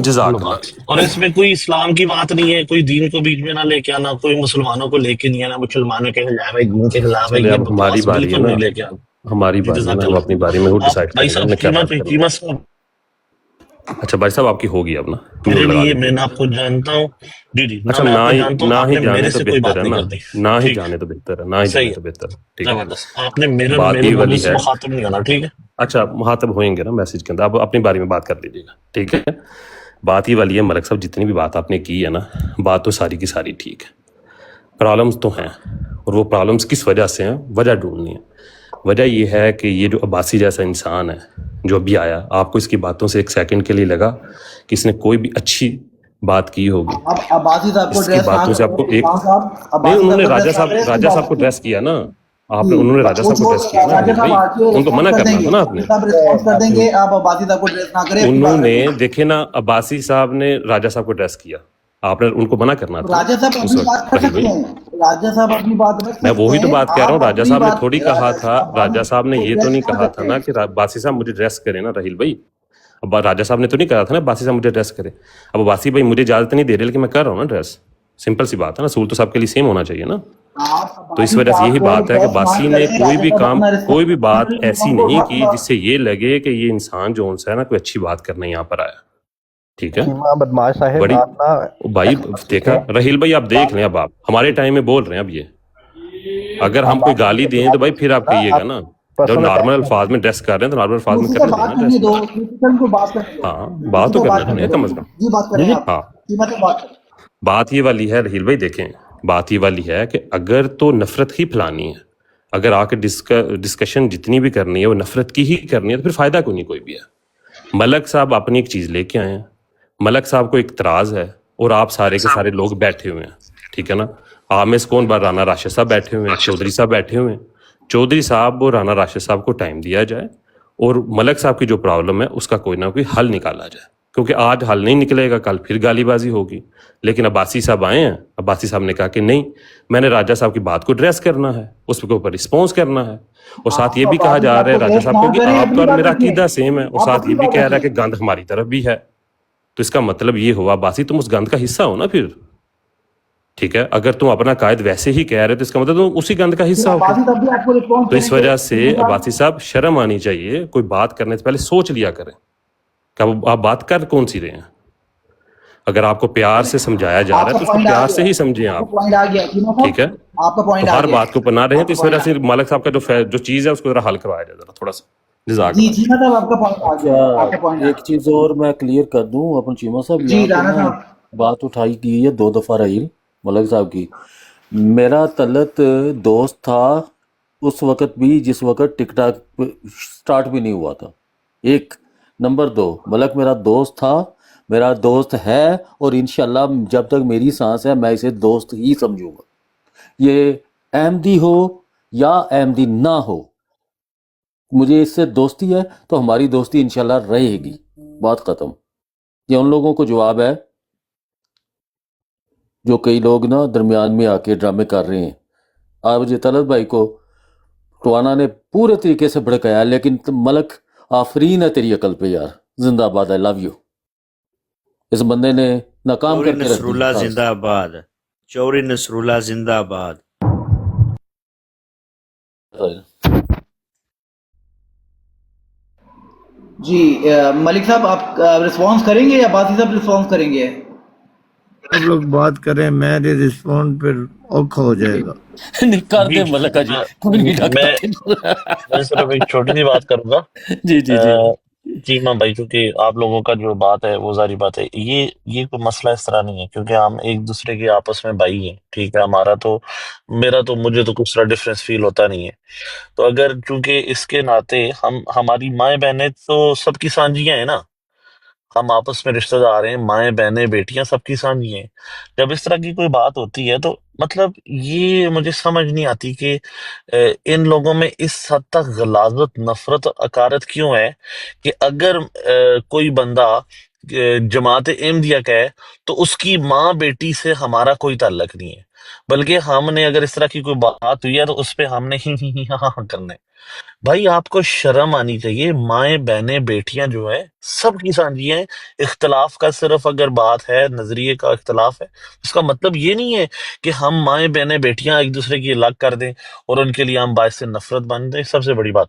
جزاک اللہ۔ اور اس میں کوئی اسلام کی بات نہیں ہے، کوئی دین کو بیچ میں نہ لے کے آنا، کوئی مسلمانوں کو لے کے نہیں آنا، مسلمانوں کے خلاف ہے، دین کے خلاف ہے، چلے یہ اب ہماری بکواس باری ہے بالکل نا، نہیں لے کے آنا. ہماری جی باری ہے نا، جزاک ہم اللہ. اپنی باری میں خود آپ ڈیسائیڈ بھائی کریں گے ہم صاحب نے کیا بات کرنی چیمہ ہے۔ صاحب اچھا بھائی صاحب آپ کی ہوگی اب نا، میوٹ میرے لگا لیے، لیں میں گے۔ نہ آپ کو جانتا ہوں، جی جی، نہ اچھا میں نہ آپ کو ہی جانتا ہوں، نہ آپ ہی نے جانے میرے تو سے کوئی بہتر بات ہے نہیں نا، کرنی. نہ ہی ٹھیک، جانے تو بہتر ہے، نہ ہی صحیح جانے ہے، تو بہتر ہے، ٹھیک ہے۔ زبردست. آپ نے میرے بات میرے یہ موضوع والی سے ہے، مخاطب نہیں ہونا، ٹھیک ہے. اچھا مخاطب ہوئیں گے نا میسج کے اندر، آپ اپنی باری میں بات کر لیجیے گا، ٹھیک ہے۔ بات یہ والی ہے ملک صاحب، جتنی بھی بات آپ نے کی ہے نا، بات تو ساری کی ساری ٹھیک ہے، پرابلمس تو ہیں، اور وہ پرابلمس کس وجہ سے ہیں، وجہ ڈھونڈنی ہے۔ وجہ یہ ہے کہ یہ جو عباسی جیسا انسان ہے جو ابھی آیا، آپ کو اس کی باتوں سے ایک سیکنڈ کے لیے لگا کہ اس نے کوئی بھی اچھی بات کی ہوگی؟ اب عباسی صاحب کو اس کی ڈریس نہ باتوں سے آپ کو کریں ایک، ذیشان صاحب، نہیں عباسی انہوں صاحب نے کو ڈریس نہ کریں، اس کی راجہ صاحب بات کو کی. ڈریس کیا نا، جی انہوں نے راجہ وہ صاحب کو چھوڑ ڈریس کیا نا راجہ رحیل صاحب بھائی، آ کے ان کو منع رسپانس کر کرنا دیں گے، تھا نا آپ نے۔ راجہ صاحب رسپانس کر دیں گے، آپ عباسی صاحب کو ڈریس نہ کریں، اپنی انہوں بات نے رکھیں. دیکھے نا عباسی صاحب نے راجہ صاحب کو ڈریس کیا، آپ نے ان کو منع کرنا تھا نا راجہ صاحب اس اپنی وقت بات کر رحیل سکتے بھائی۔ ہیں، راجہ صاحب اپنی بات رکھ میں سکتے وہی تو ہیں، بات کہہ رہا ہوں، آپ راجہ اپنی صاحب نے بات تھوڑی کہا راجہ تھا، صاحب راجہ صاحب نے کو یہ تو ڈریس نہیں نہ کہا تھا کرتے نا ہیں. کہ باسی صاحب مجھے ڈریس کرے نا رحیل بھائی، اب راجہ صاحب نے تو نہیں کہا تھا نا باسی صاحب مجھے ڈریس کرے، اب باسی بھائی مجھے اجازت نہیں دے رہے لیکن میں کر رہا ہوں نا ڈریس، سمپل سی بات ہے نا، سول تو سب کے لیے سیم ہونا چاہیے نا۔ آپ تو اس عباسی وجہ سے صاحب یہی کو بات ہے کہ ڈریس نہ باسی نے کریں، کوئی راجہ بھی صاحب کام، اپنا کوئی بھی بات رسپانس ایسی کو نہیں اٹھا کی جس سے یہ لگے کہ یہ انسان جو ہے نا کوئی اچھی بات کرنے یہاں پر آیا، ٹھیک ہے۔ چیمہ بدماش صاحب بڑی آپ نا بھائی ایکسپرسی دیکھا سے رحیل بھائی، آپ دیکھ بات لیں، اب آپ ہمارے ٹائم میں بول رہے ہیں، اب یہ اگر ہم کوئی بات گالی دیں تو بھائی پھر آپ نا کہیے گا آپ نا، جب پرسنل نارمل اٹیک کر رہے الفاظ میں ڈریس کر رہے ہیں تو نارمل الفاظ میں کسی سے کرنے دیں نا بات کرنے ڈریس دو، کو۔ کسی کو بات کرنے دو، ہاں کسی بات تو کو کرنے بات دیں کرنے نا دو. کم از کم۔ جی بات کریں آپ، ہاں قیمت میں بات کریں. بات یہ والی ہے رحیل بھائی، دیکھیں بات یہ والی ہے کہ اگر تو نفرت ہی پھیلانی ہے، اگر آ کے ڈسکشن جتنی بھی کرنی ہے وہ نفرت کی ہی کرنی ہے تو پھر فائدہ کوئی نہیں کوئی بھی ہے۔ ملک صاحب اپنی ایک چیز لے کے آئے ہیں، ملک صاحب کو ایک اعتراض ہے اور آپ سارے کے سارے لوگ بیٹھے ہوئے ہیں، ٹھیک ہے نا۔ آمز کون بار رانا راشد صاحب بیٹھے ہوئے ہیں، چودھری صاحب بیٹھے ہوئے ہیں، چودھری صاحب اور رانا راشد صاحب کو ٹائم دیا جائے اور ملک صاحب کی جو پرابلم ہے اس کا کوئی نہ کوئی حل نکالا جائے، کیونکہ آج حل نہیں نکلے گا کل پھر گالی بازی ہوگی۔ لیکن عباسی صاحب آئے ہیں، عباسی صاحب نے کہا کہ نہیں میں نے راجہ صاحب کی بات کو ڈریس کرنا ہے، اس کے اوپر رسپانس کرنا ہے، اور ساتھ یہ بھی کہا عباسی جا صاحب رہا ہے کو راجہ ڈریس صاحب نہ کو کہ کریں، آپ کا اپنی اور بات میرا رکھیں، عقیدہ سیم ہے، اور آپ ساتھ اپنی یہ بھی بات کہہ رہا ہے رکھیں. کہ گند ہماری طرف بھی ہے، تو اس کا مطلب یہ ہوا باسی تم اس گند کا حصہ ہو نا پھر، ٹھیک ہے۔ اگر تم اپنا قائد ویسے ہی کہہ رہے تو اس کا مطلب تم اسی گند کا حصہ ہو پھر۔ عباسی صاحب بھی آپ کو رسپانس تو اس کریں گے وجہ سے قیمت عباسی صاحب. صاحب شرم آنی چاہیے، کوئی بات کرنے سے پہلے سوچ لیا کریں کہ آپ بات کر کون سی رہے ہیں۔ اگر آپ کو پیار سے سمجھایا جا رہا آپ ہے کا تو اس کو پوائنٹ آ پیار سے گیا، ہی سمجھیں آپ کا آپ، پوائنٹ آ گیا قیمت ٹھیک ہے۔ صاحب، آپ کا پوائنٹ تو آ ہر گیا، بات کے اوپر نہ رہیں، آپ تو کا اس پوائنٹ وجہ آ سے گیا. مالک صاحب کا جو چیز ہے اس کو ذرا حل کروایا جائے ذرا تھوڑا سا، جزاک جی اللہ قیمت صاحب آپ کا پوائنٹ آ اچھا گیا، آپ کا پوائنٹ آ ایک چیز اور میں کلیئر کر دوں اپن چیمہ صاحب، گیا. یہاں جی پہ رانا نا صاحب. بات اٹھائی گئی ہے 2 دفعہ رحیل ملک صاحب کی۔ میرا طلت دوست تھا اس وقت بھی جس وقت ٹک ٹاک سٹارٹ بھی نہیں ہوا تھا، ایک نمبر 2 ملک میرا دوست تھا، میرا دوست ہے، اور انشاءاللہ جب تک میری سانس ہے میں اسے دوست ہی سمجھوں گا، یہ احمدی ہو یا احمدی نہ ہو، مجھے اس سے دوستی ہے تو ہماری دوستی انشاءاللہ رہے گی، بات ختم۔ یہ ان لوگوں کو جواب ہے جو کئی لوگ نا درمیان میں آ کے ڈرامے کر رہے ہیں۔ آج مجھے طلعت بھائی کو ٹوانا نے پورے طریقے سے بھڑکایا، لیکن ملک آفرین ہے تیری عقل پہ یار، زندہ باد، آئی لو یو۔ اس بندے نے ناکام چوری کر کے رکھ نصر دی اللہ فرانس۔ زندہ باد، چوری نصر اللہ زندہ باد۔ جی ملک صاحب آپ رسپانس کریں گے یا عباسی صاحب رسپانس کریں گے؟ آپ لوگ بات کریں، میرے رسپونڈ پھر اوکھا ہو جائے گا۔ نہیں کر جی دے ملکہ جی، کوئی نہیں میں صرف ایک چھوٹی سی بات کروں گا. جی جی جی چیمہ بھائی، چونکہ آپ لوگوں کا جو بات ہے وہ ظاہری بات ہے، یہ کوئی مسئلہ اس طرح نہیں ہے، کیونکہ ہم ایک دوسرے کے آپس میں بھائی ہیں، ٹھیک ہے۔ مجھے تو کچھ طرح ڈفرینس فیل ہوتا نہیں ہے. تو اگر چونکہ اس کے ناطے ہماری مائیں بہنیں تو سب کی سانجیاں ہیں نا، ہم آپس میں رشتہ دار ہیں، مائیں بہنیں بیٹیاں سب کی سانجی ہیں. جب اس طرح کی کوئی بات ہوتی ہے تو مطلب یہ مجھے سمجھ نہیں آتی کہ ان لوگوں میں اس حد تک غلاظت، نفرت، عقارت کیوں ہے کہ اگر کوئی بندہ جماعت احمدیہ کا ہے تو اس کی ماں بیٹی سے ہمارا کوئی تعلق نہیں ہے. بلکہ ہم نے اگر اس طرح کی کوئی بات ہوئی ہے تو اس پہ ہم نے ہی ہاں کرنا ہے. بھائی آپ کو شرم آنی چاہیے. مائیں بہنیں بیٹیاں جو ہیں سب کی سانجھی ہیں. اختلاف کا صرف اگر بات ہے نظریے کا اختلاف ہے، اس کا مطلب یہ نہیں ہے کہ ہم مائیں بہنیں بیٹیاں ایک دوسرے کی الگ کر دیں اور ان کے لیے ہم باعث نفرت بن دیں. سب سے بڑی بات.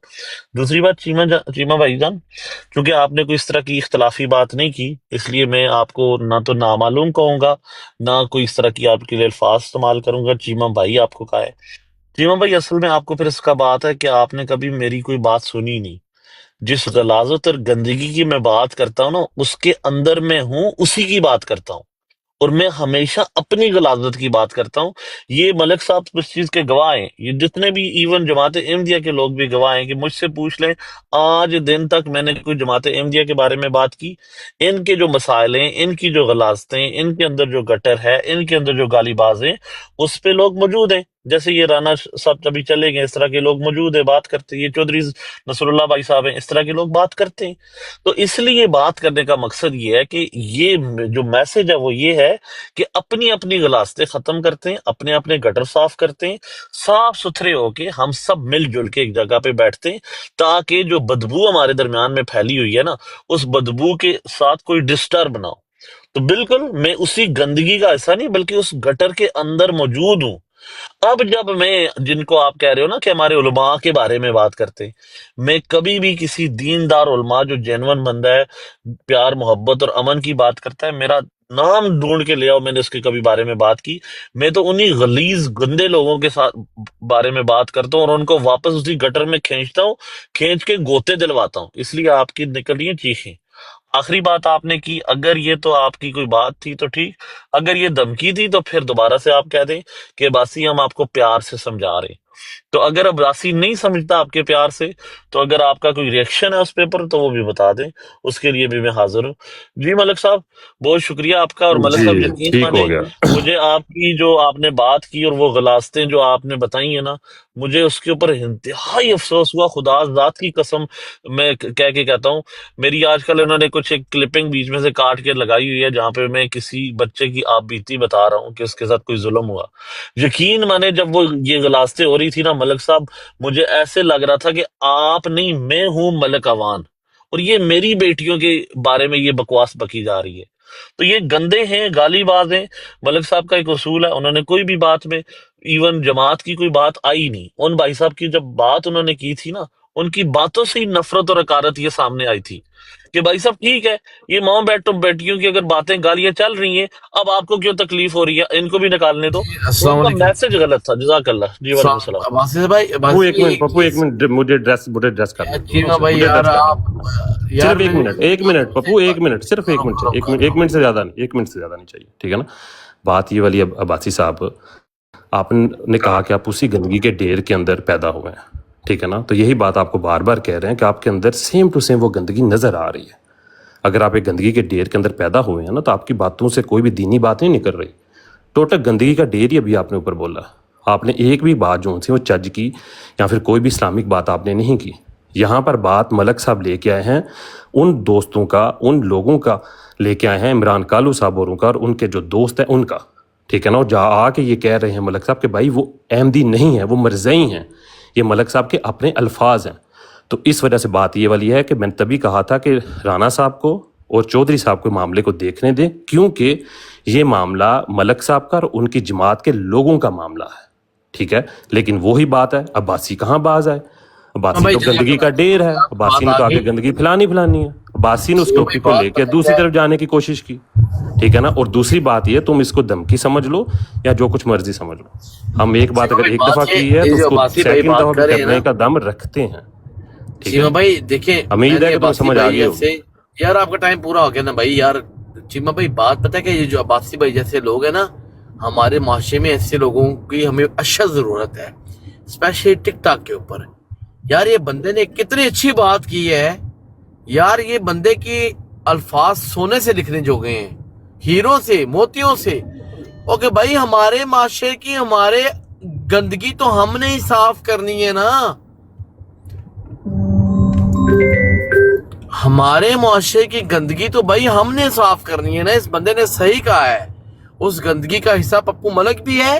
دوسری بات، چیمہ بھائی جان، چونکہ آپ نے کوئی اس طرح کی اختلافی بات نہیں کی، اس لیے میں آپ کو نہ تو نامعلوم کہوں گا، نہ کوئی اس طرح کی آپ کے لیے الفاظ استعمال کروں گا. چیمہ بھائی آپ کو کہا ہے. چیمہ بھائی اصل میں آپ کو پھر اس کا بات ہے کہ آپ نے کبھی میری کوئی بات سنی نہیں. جس غلاظت اور گندگی کی میں بات کرتا ہوں نا، اس کے اندر میں ہوں، اسی کی بات کرتا ہوں، اور میں ہمیشہ اپنی غلاظت کی بات کرتا ہوں. یہ ملک صاحب اس چیز کے گواہ ہیں، یہ جتنے بھی ایون جماعت احمدیہ کے لوگ بھی گواہ ہیں کہ مجھ سے پوچھ لیں آج دن تک میں نے کوئی جماعت احمدیہ کے بارے میں بات کی، ان کے جو مسائل ہیں، ان کی جو غلاظتیں، ان کے اندر جو گٹر ہے، ان کے اندر جو گالی باز ہیں، اس پہ لوگ موجود ہیں. جیسے یہ رانا صاحب ابھی چلے گئے، اس طرح کے لوگ موجود ہیں، بات کرتے ہیں. یہ چودھری نصر اللہ بھائی صاحب ہیں، اس طرح کے لوگ بات کرتے ہیں. تو اس لیے بات کرنے کا مقصد یہ ہے کہ یہ جو میسج ہے وہ یہ ہے کہ اپنی اپنی غلاظتیں ختم کرتے ہیں، اپنے اپنے گٹر صاف کرتے ہیں، صاف ستھرے ہو کے ہم سب مل جل کے ایک جگہ پہ بیٹھتے ہیں، تاکہ جو بدبو ہمارے درمیان میں پھیلی ہوئی ہے نا، اس بدبو کے ساتھ کوئی ڈسٹرب نہ ہو. تو بالکل میں اسی گندگی کا حصہ نہیں بلکہ اس گٹر کے اندر موجود ہوں. اب جب میں جن کو آپ کہہ رہے ہو نا کہ ہمارے علماء کے بارے میں بات کرتے ہیں، میں کبھی بھی کسی دیندار علماء جو جینون بندہ ہے، پیار محبت اور امن کی بات کرتا ہے، میرا نام ڈھونڈ کے لے آؤ، میں نے اس کے کبھی بارے میں بات کی. میں تو انہی غلیظ گندے لوگوں کے ساتھ بارے میں بات کرتا ہوں اور ان کو واپس اسی گٹر میں کھینچتا ہوں، کھینچ کے گوتے دلواتا ہوں. اس لیے آپ کی نکلی ہیں چیخیں. آخری بات آپ نے کی، اگر یہ تو آپ کی کوئی بات تھی تو ٹھیک، اگر یہ دھمکی تھی تو پھر دوبارہ سے آپ کہہ دیں کہ باسی ہم آپ کو پیار سے سمجھا رہے ہیں. تو اگر اب باسی نہیں سمجھتا آپ کے پیار سے، تو اگر آپ کا کوئی ریئیکشن ہے اس پیپر تو وہ بھی بتا دیں، اس کے لیے بھی میں حاضر ہوں. جی ملک صاحب بہت شکریہ آپ کا. اور ملک جی صاحب یقین ٹھیک مانیں، ہو گیا. مجھے آپ کی جو آپ نے بات کی اور وہ غلاظتیں جو آپ نے بتائی ہیں نا، مجھے اس کے اوپر انتہائی افسوس ہوا. خدا ذات کی قسم میں کہہ کے کہتا ہوں، میری آج کل انہوں نے کچھ ایک کلپنگ بیچ میں سے کاٹ کے لگائی ہوئی ہے جہاں پہ میں کسی بچے کی آپ بیتی بتا رہا ہوں کہ اس کے ساتھ کوئی ظلم ہوا. یقین مانے جب وہ یہ غلاظتیں ہو رہی تھی نا ملک صاحب، مجھے ایسے لگ رہا تھا کہ آپ نہیں، میں ہوں ملک اوان، اور یہ میری بیٹیوں کے بارے میں یہ بکواس بکی جا رہی ہے. تو یہ گندے ہیں، گالی باز ہیں. ملک صاحب کا ایک اصول ہے، انہوں نے کوئی بھی بات میں ایون جماعت کی کوئی بات آئی نہیں، ان بھائی صاحب کی جب بات انہوں نے کی تھی نا، ان کی باتوں سے ہی نفرت اور حقارت یہ سامنے آئی تھی کہ بھائی صاحب ٹھیک ہے، یہ ماں بیٹیوں کی اگر باتیں گالیاں چل رہی ہیں، اب آپ کو کیوں تکلیف ہو رہی ہے؟ ان کو بھی نکالنے دو. تو السلام ان کا علیکم. میسج غلط تھا. جزاک اللہ. جی وعلیکم السلام. باسی بھائی، پپو ایک منٹ، پپو ایک منٹ، مجھے ڈریس کرنے دو. چیمہ بھائی مجھے یار ڈریس کرنے آپ دو. یار صرف ایک منٹ پپو، ایک منٹ، صرف ایک منٹ چاہیے، ایک منٹ سے زیادہ نہیں، ایک منٹ سے زیادہ نہیں چاہیے، ٹھیک ہے نا. بات یہ والی عباسی صاحب، آپ نے کہا کہ آپ اسی گندگی کے ڈھیر کے اندر پیدا ہوئے ہیں، ٹھیک ہے نا. تو یہی بات آپ کو بار بار کہہ رہے ہیں کہ آپ کے اندر سیم ٹو سیم وہ گندگی نظر آ رہی ہے. اگر آپ ایک گندگی کے ڈھیر کے اندر پیدا ہوئے ہیں نا، تو آپ کی باتوں سے کوئی بھی دینی بات نہیں نکل رہی. ٹوٹل گندگی کا ڈھیر ہی ابھی آپ نے اوپر بولا. آپ نے ایک بھی بات جو سی وہ چج کی یا پھر کوئی بھی اسلامک بات آپ نے نہیں کی. یہاں پر بات ملک صاحب لے کے آئے ہیں ان دوستوں کا، ان لوگوں کا لے کے آئے ہیں، عمران کالو صاحب اوروں کا اور ان کے جو دوست ہیں ان کا، ٹھیک ہے نا. اور جا آ کے یہ کہہ رہے ہیں ملک صاحب کہ بھائی وہ احمدی نہیں ہیں، وہ مرزئی ہیں. یہ ملک صاحب کے اپنے الفاظ ہیں. تو اس وجہ سے بات یہ والی ہے کہ میں نے تبھی کہا تھا کہ رانا صاحب کو اور چودھری صاحب کو معاملے کو دیکھنے دیں، کیونکہ یہ معاملہ ملک صاحب کا اور ان کی جماعت کے لوگوں کا معاملہ ہے، ٹھیک ہے. لیکن وہی بات ہے، عباسی کہاں باز ہے؟ عباسی تو گندگی کا ڈیر ہے. عباسی نے تو آگے گندگی پھلانی ہے. عباسی نے اس ٹوپی کو لے کے دوسری طرف جانے کی کوشش کی، ٹھیک ہے نا. اور دوسری بات یہ، تم اس کو دھمکی سمجھ لو یا جو کچھ مرضی سمجھ لو، ہم ایک بات اگر ایک دفعہ کی ہے تو اس کو سیکنڈ دفعہ بھی کرنے کا دم رکھتے ہیں. چیمہ بھائی دیکھیں، امید ہے کہ تمہیں سمجھ آ گئی ہوگی. یار آپ کا ٹائم پورا ہو گیا نا بھائی. یار چیمہ بھائی بات پتہ ہے کہ یہ جو عباسی بھائی جیسے لوگ ہیں نا، ہمارے معاشرے میں ایسے لوگوں کی ہمیں اشد ضرورت ہے، اسپیشلی ٹک ٹاک کے اوپر. یار یہ بندے نے کتنی اچھی بات کی ہے یار. یہ بندے کی الفاظ سونے سے لکھنے جو گئے ہیں، ہیروں سے، موتیوں سے. اوکے بھائی، ہمارے معاشرے کی ہمارے گندگی تو ہم نے ہی صاف کرنی ہے نا. ہمارے معاشرے کی گندگی تو بھائی ہم نے صاف کرنی ہے نا. اس بندے نے صحیح کہا ہے، اس گندگی کا حصہ پپو ملک بھی ہے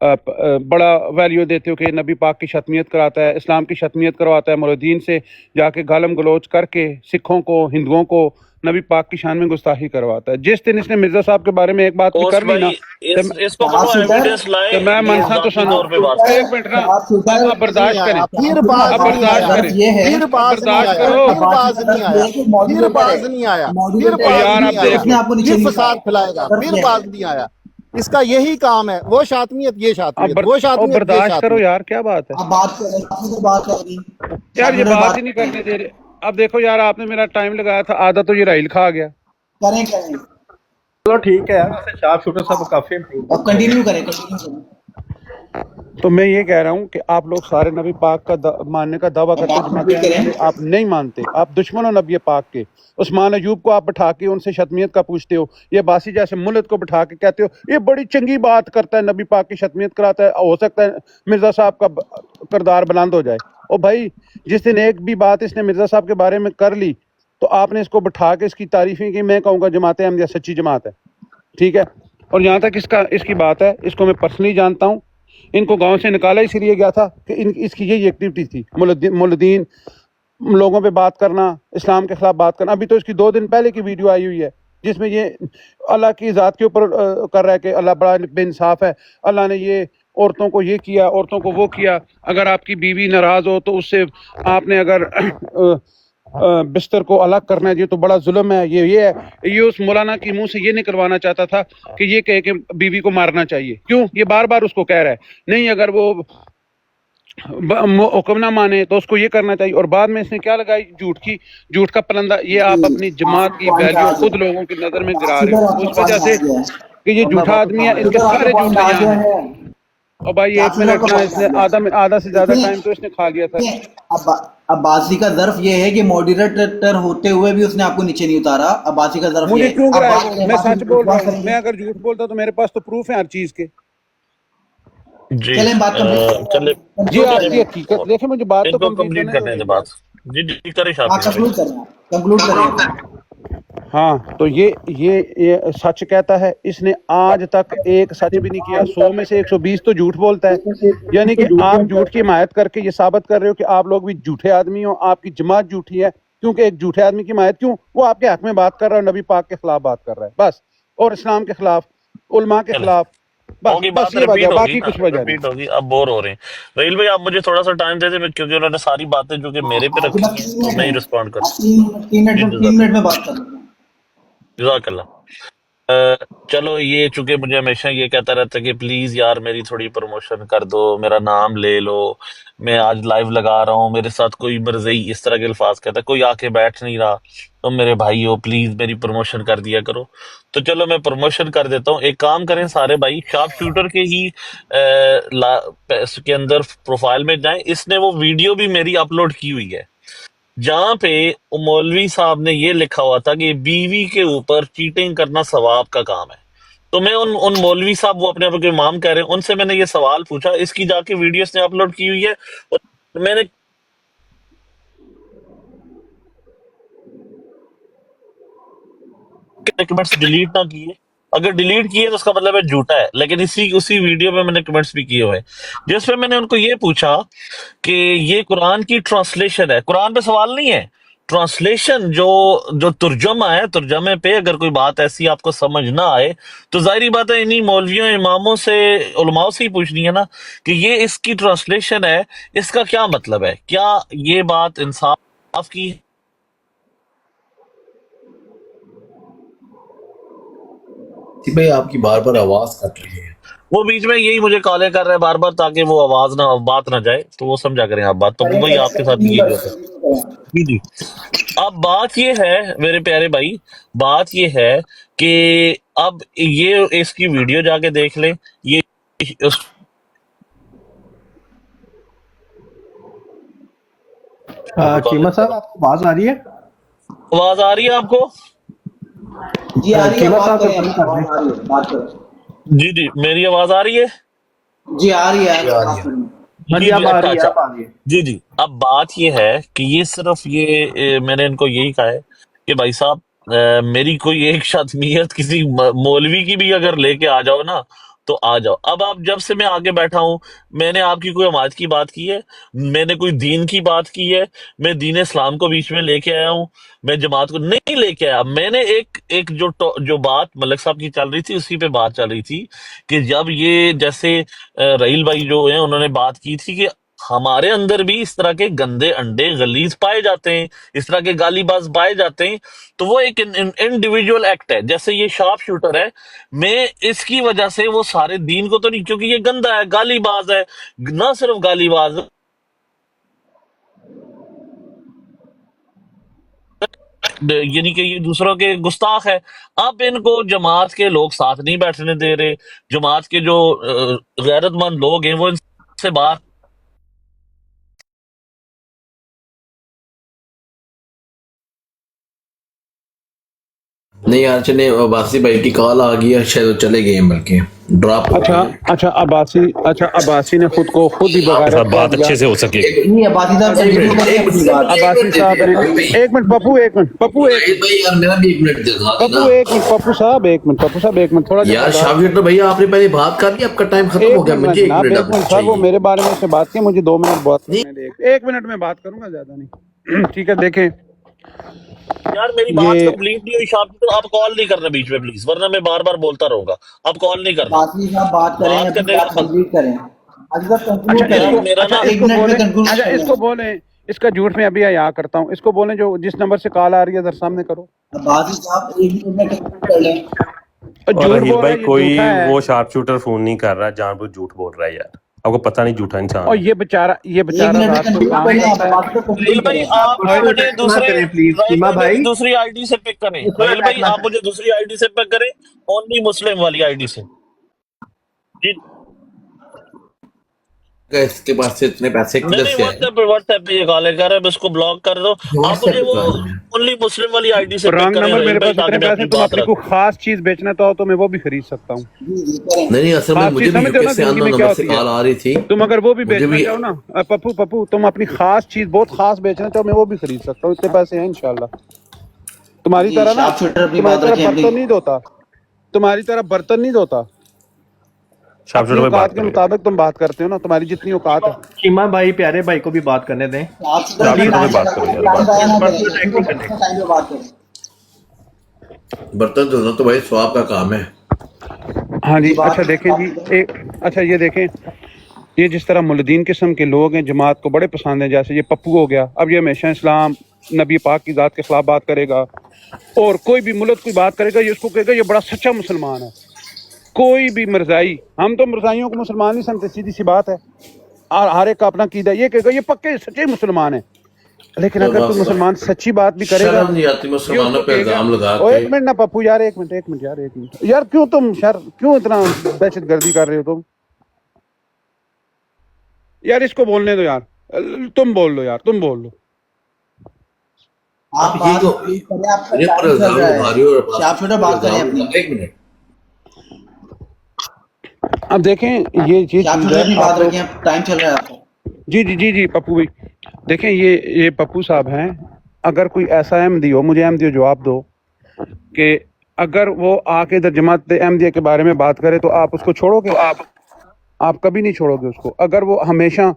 بڑا ویلیو دیتے ہو کہ نبی پاک کی شتمیت کراتا ہے، اسلام کی شتمیت کرواتا ہے، مولودین سے جا کے گالم گلوچ کر کے سکھوں کو، ہندوؤں کو نبی پاک کی شان میں گستاخی کرواتا ہے. جس دن اس نے مرزا صاحب کے بارے میں ایک بات بھی اوس کر لی نا بھائی تو اس کو بولو ایویڈنس لائے، تو میں یہ منسا تو ذاتی سنو طور پہ بات کریں. ایک منٹ نا، آپ برداشت کریں، پھر باز آپ نہیں برداشت آیا، کریں، پھر باز نہیں برداشت آیا، کرو. پھر باز نہیں آیا، پھر باز نہیں آیا، پھر او باز یار نہیں آپ آیا، دیکھ لو، پھر فساد پھیلائے گا، پھر باز نہیں آیا. اس کا یہی کام ہے، وہ شاطمیت یہ شاطمیت، وہ او شاطمیت یہ برداشت کرو شاطمیت. یار، کیا بات ہے آپ بات کر رہے ہیں، آپ سے بات کر رہی یار، یہ شاطمیت بات بات ہی نہیں کرنے دے رہے. اب دیکھو یار، آپ نے میرا ٹائم لگایا تھا، آدھا تو یہ رائل کھا گیا. کریں کریں. چلو ٹھیک ہے یار، ویسے شارپ شوٹر صاحب کافی اب کنٹینیو کریں کنٹینیو کریں. تو میں یہ کہہ رہا ہوں کہ آپ لوگ سارے نبی پاک کا ماننے کا دعویٰ اب کرتے ہیں، بات جماعت کمپلیٹ احمدیہ کریں. میں آپ نہیں مانتے، آپ دشمن ہو نبی پاک کے. عثمان ایوب کو آپ بٹھا کے ان سے شتمیت کا پوچھتے ہو، یہ باسی جیسے ملت کو بٹھا کے کہتے ہو یہ بڑی چنگی بات کرتا ہے، نبی پاک کی شتمیت کراتا ہے، ہو سکتا ہے مرزا صاحب کا کردار بلند ہو جائے. او بھائی، جس دن ایک بھی بات اس نے مرزا صاحب کے بارے میں کر لی تو آپ نے اس کو بٹھا کے اس کی تعریفیں کی. میں کہوں گا جماعت احمدیہ سچی جماعت ہے، ٹھیک ہے. اور جہاں تک اس کی بات ہے، اس کو میں پرسنلی جانتا ہوں. ان کو گاؤں سے نکالا اس لیے گیا تھا کہ اس کی یہی ایکٹیویٹی تھی، مولدین لوگوں پہ بات کرنا، اسلام کے خلاف بات کرنا. ابھی تو اس کی 2 دن پہلے کی ویڈیو آئی ہوئی ہے جس میں یہ اللہ کی ذات کے اوپر کر رہا ہے کہ اللہ بڑا بے انصاف ہے، اللہ نے یہ عورتوں کو یہ کیا، عورتوں کو وہ کیا. اگر آپ کی بیوی ناراض ہو تو اس سے آپ نے اگر بستر کو الگ کرنا ہے، یہ تو بڑا ظلم ہے. یہ ہے، یہ اس مولانا کی منہ سے یہ نکلوانا چاہتا تھا کہ یہ کہے کہ بیوی کو مارنا چاہیے. کیوں؟ یہ بار بار اس کو کہہ رہا ہے نہیں، اگر وہ حکم نہ مانے تو اس کو یہ کرنا چاہیے. اور بعد میں اس نے کیا لگائی؟ جھوٹ کا پلندہ. یہ آپ اپنی آپ جماعت کا کی پوائنٹ آ ویلیو گیا. خود لوگوں کی نظر میں گرا رہے ادھر آپ ہو کا اس وجہ پوائنٹ آ سے گیا ہے. کہ یہ جھوٹا آدمی ہے، اس کے ادھر آپ کا سارے پوائنٹ جھوٹے آ یہاں گیا ہیں. ہے. اور بھائی ایک جاسوس آپ منٹ کا نا، پوائنٹ اس آ نے گیا. آدھا سے زیادہ دیکھیں ٹائم تو اس نے کھا لیا تھا. عباسی کا ظرف یہ ہے کہ ماڈریٹر ہوتے ہوئے بھی اس نے آپ کو نیچے نہیں اتارا. عباسی کا ظرف یہ مجھے ہے. کیوں آپ گرائے بات وہ؟ کریں، میں عباسی سچ بول رہا بات ہوں. کریں میں گے. اگر جھوٹ بولتا تو میرے پاس تو پروف ہے ہر چیز کے. جی چلیں بات چلے جی کنکلوڈ آپ کریں. کی حقیقت دیکھیں، مجھے بات ان تو کو کمپلیٹ کمپلیٹ کرنے دو کرنے دیں یار. بات. جی جی کریں ہاں شاپیر بھائی. کنکلوڈ کریں، کنکلوڈ کریں. ہاں تو یہ سچ کہتا ہے. اس نے آج تک ایک سچ بھی نہیں کیا. 100 میں سے 120 تو جھوٹ بولتا ہے. یعنی کہ آپ جھوٹ کی حمایت کر کے یہ ثابت کر رہے ہو کہ آپ لوگ بھی جھوٹے آدمی ہو، آپ کی جماعت جھوٹی ہے. کیونکہ ایک جھوٹے آدمی کی حمایت کیوں؟ وہ آپ کے حق میں بات کر رہا ہے، نبی پاک کے خلاف بات کر رہا ہے بس، اور اسلام کے خلاف، علماء کے چلے خلاف. ہوگی بس بات، یہ وجہ ریپیٹ ہے، ہوگی باقی نا، کچھ وجہ نہیں. ریپیٹ ہوگی. اب بور ہو رہے ہیں. ریل بھائی آپ مجھے تھوڑا سا ٹائم دے دیں کیونکہ انہوں نے ساری باتیں جو کہ میرے پہ آپ کے رکھی پاس ہیں 3 تو منٹ میں ہی ہیں. رسپونڈ کروں. آپ 3 منٹ جی میں جزاک 3 منٹ اللہ، میں بات کر لیں. جزاک اللہ. چلو یہ چونکہ مجھے ہمیشہ یہ کہتا رہتا ہے کہ پلیز یار میری تھوڑی پروموشن کر دو، میرا نام لے لو، میں آج لائیو لگا رہا ہوں، میرے ساتھ کوئی مرضی اس طرح کے الفاظ کہتا ہے، کوئی آ کے بیٹھ نہیں رہا، تم میرے بھائی ہو، پلیز میری پروموشن کر دیا کرو. تو چلو میں پروموشن کر دیتا ہوں. ایک کام کریں سارے بھائی، شارپ شوٹر کے ہی اس کے اندر پروفائل میں جائیں. اس نے وہ ویڈیو بھی میری اپلوڈ کی ہوئی ہے جہاں پہ مولوی صاحب نے یہ لکھا ہوا تھا کہ بیوی کے اوپر چیٹنگ کرنا ثواب کا کام ہے. تو میں ان مولوی صاحب، وہ اپنے آپ کو امام کہہ رہے ہیں، ان سے میں نے یہ سوال پوچھا. اس کی جا کے ویڈیو اس نے اپلوڈ کی ہوئی ہے اور میں نے کمنٹس ڈیلیٹ نہ کیے. اگر ڈیلیٹ کیے تو اس کا مطلب ہے جھوٹا ہے، لیکن اسی ویڈیو میں نے کمنٹس بھی کیے ہوئے جس میں نے ان کو یہ پوچھا کہ یہ قرآن کی ٹرانسلیشن ہے، قرآن پہ سوال نہیں ہے، ٹرانسلیشن جو ترجمہ ہے، ترجمے پہ اگر کوئی بات ایسی آپ کو سمجھ نہ آئے تو ظاہری بات ہے انہی مولویوں اماموں سے، علماء سے ہی پوچھنی ہے نا کہ یہ اس کی ٹرانسلیشن ہے، اس کا کیا مطلب ہے، کیا یہ بات انصاف کی. جی بھائی آپ کی بار بار آواز کٹ رہی ہے. وہ بیچ میں یہی مجھے کالیں کر رہے ہیں بار بار تاکہ وہ آواز نہ، بات نہ جائے، تو وہ سمجھا کریں آپ بات. تو کریں وہی کریں آپ کے ساتھ بھی کنٹینیو یہی کریں ہوتا ہے. کنٹینیو کریں. جی جی. اب بات یہ ہے میرے پیارے بھائی، بات یہ ہے کہ اب یہ اس کی ویڈیو جا کے دیکھ لیں. یہ چیمہ صاحب آپ کو آواز آ رہی ہے؟ آواز آ رہی ہے آپ کو؟ جی آ رہی ہے، چیمہ بات صاحب کریں، کو آپ بند کی کر آواز دیں. آ رہی ہے، بات کریں. جی جی، میری آواز آ رہی ہے؟ جی آ رہی ہے، جی آ رہی بات ہے. کریں. ہاں جی جی، جی، اب آ اچھا رہی ہے، اچھا. اب آ رہی ہے. جی جی. اب بات یہ ہے کہ یہ صرف یہ میں نے ان کو یہی کہا ہے کہ بھائی صاحب میری کوئی ایک شتمیت کسی مولوی کی بھی اگر لے کے آ جاؤ نا تو آ جاؤ. اب آپ جب سے میں آگے بیٹھا ہوں میں نے آپ کی کوئی حمایت کی بات کی ہے, میں نے کوئی دین کی بات کی ہے, میں دین اسلام کو بیچ میں لے کے آیا ہوں, میں جماعت کو نہیں لے کے آیا. میں نے ایک جو بات ملک صاحب کی چل رہی تھی اسی پہ بات چل رہی تھی کہ جب یہ جیسے رحیل بھائی جو ہیں انہوں نے بات کی تھی کہ ہمارے اندر بھی اس طرح کے گندے انڈے غلیظ پائے جاتے ہیں, اس طرح کے گالی باز پائے جاتے ہیں, تو وہ ایک انڈیویجول ایکٹ ہے. جیسے یہ شارپ شوٹر ہے, میں اس کی وجہ سے وہ سارے دین کو تو نہیں, کیونکہ یہ گندا ہے, گالی باز ہے, نہ صرف گالی باز یعنی کہ یہ دوسروں کے گستاخ ہے. اب ان کو جماعت کے لوگ ساتھ نہیں بیٹھنے دے رہے, جماعت کے جو غیرت مند لوگ ہیں وہ ان سے بات نہیں یار چلے, عباسی بھائی کی کال آ گئی ہے, شاید چلے گئے ہیں, بلکہ ڈراپ. عباسی نے خود کو خود ہی بغیر بات اچھے سے ہو سکے. نہیں عباسی صاحب عباسی صاحب ایک منٹ پپو تھوڑا یار شاہ شوٹر بھائی آپ نے پہلے بات کر لی, آپ کا ٹائم ختم ہو گیا, مجھے 1 منٹ سر وہ میرے بارے میں سے بات کی, مجھے 2 منٹ بات کرنے دیں. 1 منٹ میں بات کروں گا, زیادہ نہیں, ٹھیک ہے. دیکھیں یار میری بات کمپلیٹ نہیں ہوئی شاپ, تو آپ کال نہیں کرنا بیچ میں پلیز, ورنہ میں بار بار بولتا رہوں گا. آپ کال نہیں کرنا, عباسی صاحب بات کریں, بات کرنے کا کمپلیٹ کریں. اس کو بولیں, اس کا جھوٹ میں ابھی حیا کرتا ہوں, اس کو بولیں جو جس نمبر سے کال آ رہی ہے ادھر سامنے کرو. عباسی صاحب 1 منٹ میں کنکلوڈ کر لیں. اور رحیل بھائی کوئی وہ شارپ شوٹر فون نہیں کر رہا, جان بوجھ جھوٹ بول رہا ہے یار, آپ کو پتہ نہیں جھوٹا انسان. اور یہ بیچارہ رحیل بھائی آپ مجھے دوسری آئی ڈی سے پک کریں. رحیل بھائی آپ مجھے دوسری آئی ڈی سے پک کریں, اونلی مسلم والی آئی ڈی سے. جی اس کے پاس سے اتنے پیسے کدھر سے آئے؟ واٹس ایپ پہ یہ کال کر رہے ہیں, اس کو بلاک کر دو. آپ مجھے وہ اونلی مسلم والی آئی ڈی سے پک کریں. میرے پاس اتنے پیسے, تم اپنی کو خاص چیز بیچنا چاہو تو میں وہ بھی خرید سکتا ہوں. نہیں اصل میں مجھے بھی یوکے سے انون نمبر سے کال آ رہی تھی. تم اگر وہ بھی بیچنا چاہو نا پپو, تم اپنی خاص چیز بہت خاص بیچنا چاہو میں وہ بھی خرید سکتا ہوں, اتنے پیسے ہیں انشاءاللہ. تمہاری طرح نا برتن نہیں دھوتا, تمہاری طرح برتن نہیں دھوتا, اپنی اوقات کے مطابق تم بات کرتے ہو نا, تمہاری جتنی اوقات ہے. چیما بھائی پیارے بھائی کو بھی بات کرنے دیں. برتن دھونا تو بھائی ثواب کا کام ہے. ہاں جی, اچھا دیکھیں جی, اچھا یہ دیکھیں, یہ جس طرح ملدین قسم کے لوگ ہیں جماعت کو بڑے پسند ہیں, جیسے یہ پپو ہو گیا, اب یہ ہمیشہ اسلام نبی پاک کی ذات کے خلاف بات کرے گا, اور کوئی بھی ملت کوئی بات کرے گا یہ اس کو کہے گا یہ بڑا سچا مسلمان ہے. کوئی بھی مرزائی, ہم تو مرزائیوں کو مسلمان نہیں سمجھتے, سیدھی سی بات ہے, اور ہر ایک کا اپنا عقیدہ, یہ کہے گا یہ پکے سچے مسلمان ہیں. لیکن اگر کوئی مسلمان سچی بات بھی کرے گا, شرم نہیں آتی مسلمانوں پہ الزام لگا کے. 1 منٹ نا پپو یار, 1 منٹ یار, کیوں تم کیوں اتنا دہشت گردی کر رہے ہو تم یار, اس کو بولنے دو یار, تم بول لو یار, تم بول لو. اب دیکھیں یہ چیز جی پپو بھائی دیکھیں, یہ پپو صاحب ہیں, اگر کوئی ایسا احمدی ہو, مجھے احمدی جواب دو کہ اگر وہ آ کے ادھر جماعت احمدیہ کے بارے میں بات کرے تو آپ اس کو چھوڑو گے؟ آپ کبھی نہیں چھوڑو گے اس کو. اگر وہ ہمیشہ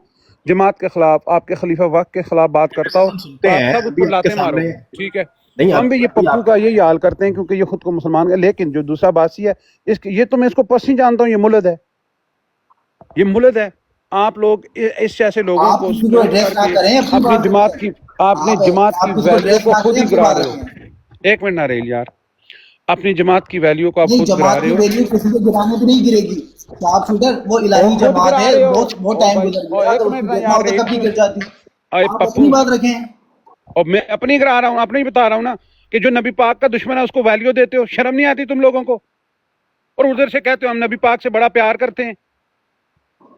جماعت کے خلاف, آپ کے خلیفہ وقت کے خلاف بات کرتا ہو تو آپ سب اس کو لاتے مارو, ٹھیک ہے. ہم بھی یہ پپو کا یہی حال کرتے ہیں کیونکہ یہ خود کو مسلمان ہے. لیکن جو دوسرا باسی ہے, یہ تو میں اس کو پرسنلی جانتا ہوں, یہ ملد ہے, یہ ملد ہے. آپ لوگ اس جیسے لوگوں کو اپنی جماعت کی ویلیو کو خود ہی گرا رہے ہو. 1 منٹ نہ ریل یار, اپنی جماعت کی ویلیو کو آپ خود گرا رہے ہو. کسی کو گرانے پہ نہیں گرے گی شارپ شوٹر, وہ الہی جماعت ہے, بہت ٹائم گزر گیا, کبھی گر جاتی. آپ اپنی بات رکھیں. اور میں اپنی گرا رہا ہوں, اپنی بتا رہا ہوں نا کہ جو نبی پاک کا دشمن ہے اس کو ویلیو دیتے ہو, شرم نہیں آتی تم لوگوں کو؟ اور ادھر سے کہتے ہو ہم نبی پاک سے بڑا پیار کرتے ہیں.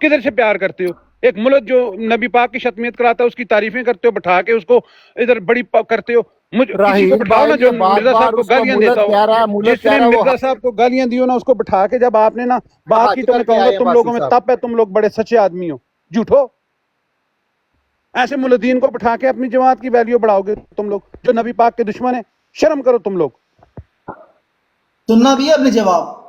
کدھر سے پیار کرتے ہو؟ ایک ملک جو نبی پاک کی شتمیت کراتا ہے اس کی تعریفیں کرتے ہو, بٹھا کے اس کو ادھر بڑی کرتے ہو. کسی کو بٹھاؤ نا جو مرزا صاحب کو گالیاں دیتا ہو, جس نے مرزا صاحب کو گالیاں دی ہو نا اس کو بٹھا کے جب آپ نے نا بات کی تو میں کہوں گا تم لوگوں میں تپ ہے, تم لوگ بڑے سچے آدمی ہو. جھوٹو ایسے ملدین کو بٹھا کے اپنی جماعت کی ویلیو بڑھاؤ گے تم لوگ جو نبی پاک کے دشمن ہیں. شرم کرو تم لوگ. سننا بھی ہے اپنے جواب.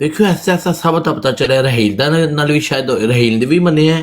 ਦੇਖੋ ਐਸਾ ਐਸਾ ਸਭ ਤਾਂ ਪਤਾ ਚੱਲਿਆ ਰਹੀਲ ਦਾ ਨਾਲ ਵੀ ਸ਼ਾਇਦ ਰਹੀਲ ਨੇ ਵੀ ਮੰਨਿਆ ਹੈ,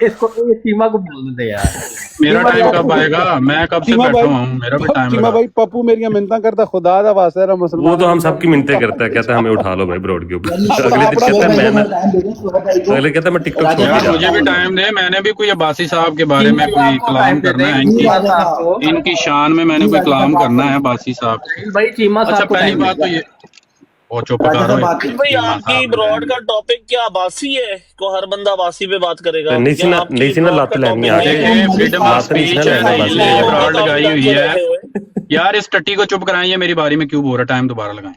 اس کو یہ چیما کو بولنے دے یار. میرا ٹائم کب آئے گا؟ میں کب سے بیٹھا ہوا ہوں, میرا بھی ٹائم چیما لگا. بھائی پپو میری منتیں کرتا خدا دا واسطہ ہے مسلمان. وہ تو ہم سب کی منتیں کرتا ہے, کہتا ہے ہمیں اٹھا لو بھائی بروڈ کے اوپر. اگلے دن کہتا ہے اگلے کہتا ہے میں ٹک ٹاک چھوڑ یار کے مجھے بھی ٹائم دے, میں نے بھی کوئی عباسی صاحب کے بارے میں کوئی کلام کرنا ہے, ان کی شان میں میں نے کوئی کلام کرنا ہے عباسی صاحب. بھائی چیما اچھا صاحب کو پہلی ٹائم بات تو یہ وہ چپ کرو بھائی آپ کی براڈ کا ٹاپک کیا عباسی ہے کو ہر بندہ عباسی پہ بات کرے گا؟ نہیں سی نا, نہیں سی نا لات لینی آ دیکھیں فریڈم آف سپیچ ہے, یہ براڈ لگائی ہوئی ہے. یار اس ٹٹی کو چپ کرائیں, یہ میری باری میں کیوں بول رہا, ٹائم دوبارہ لگائیں.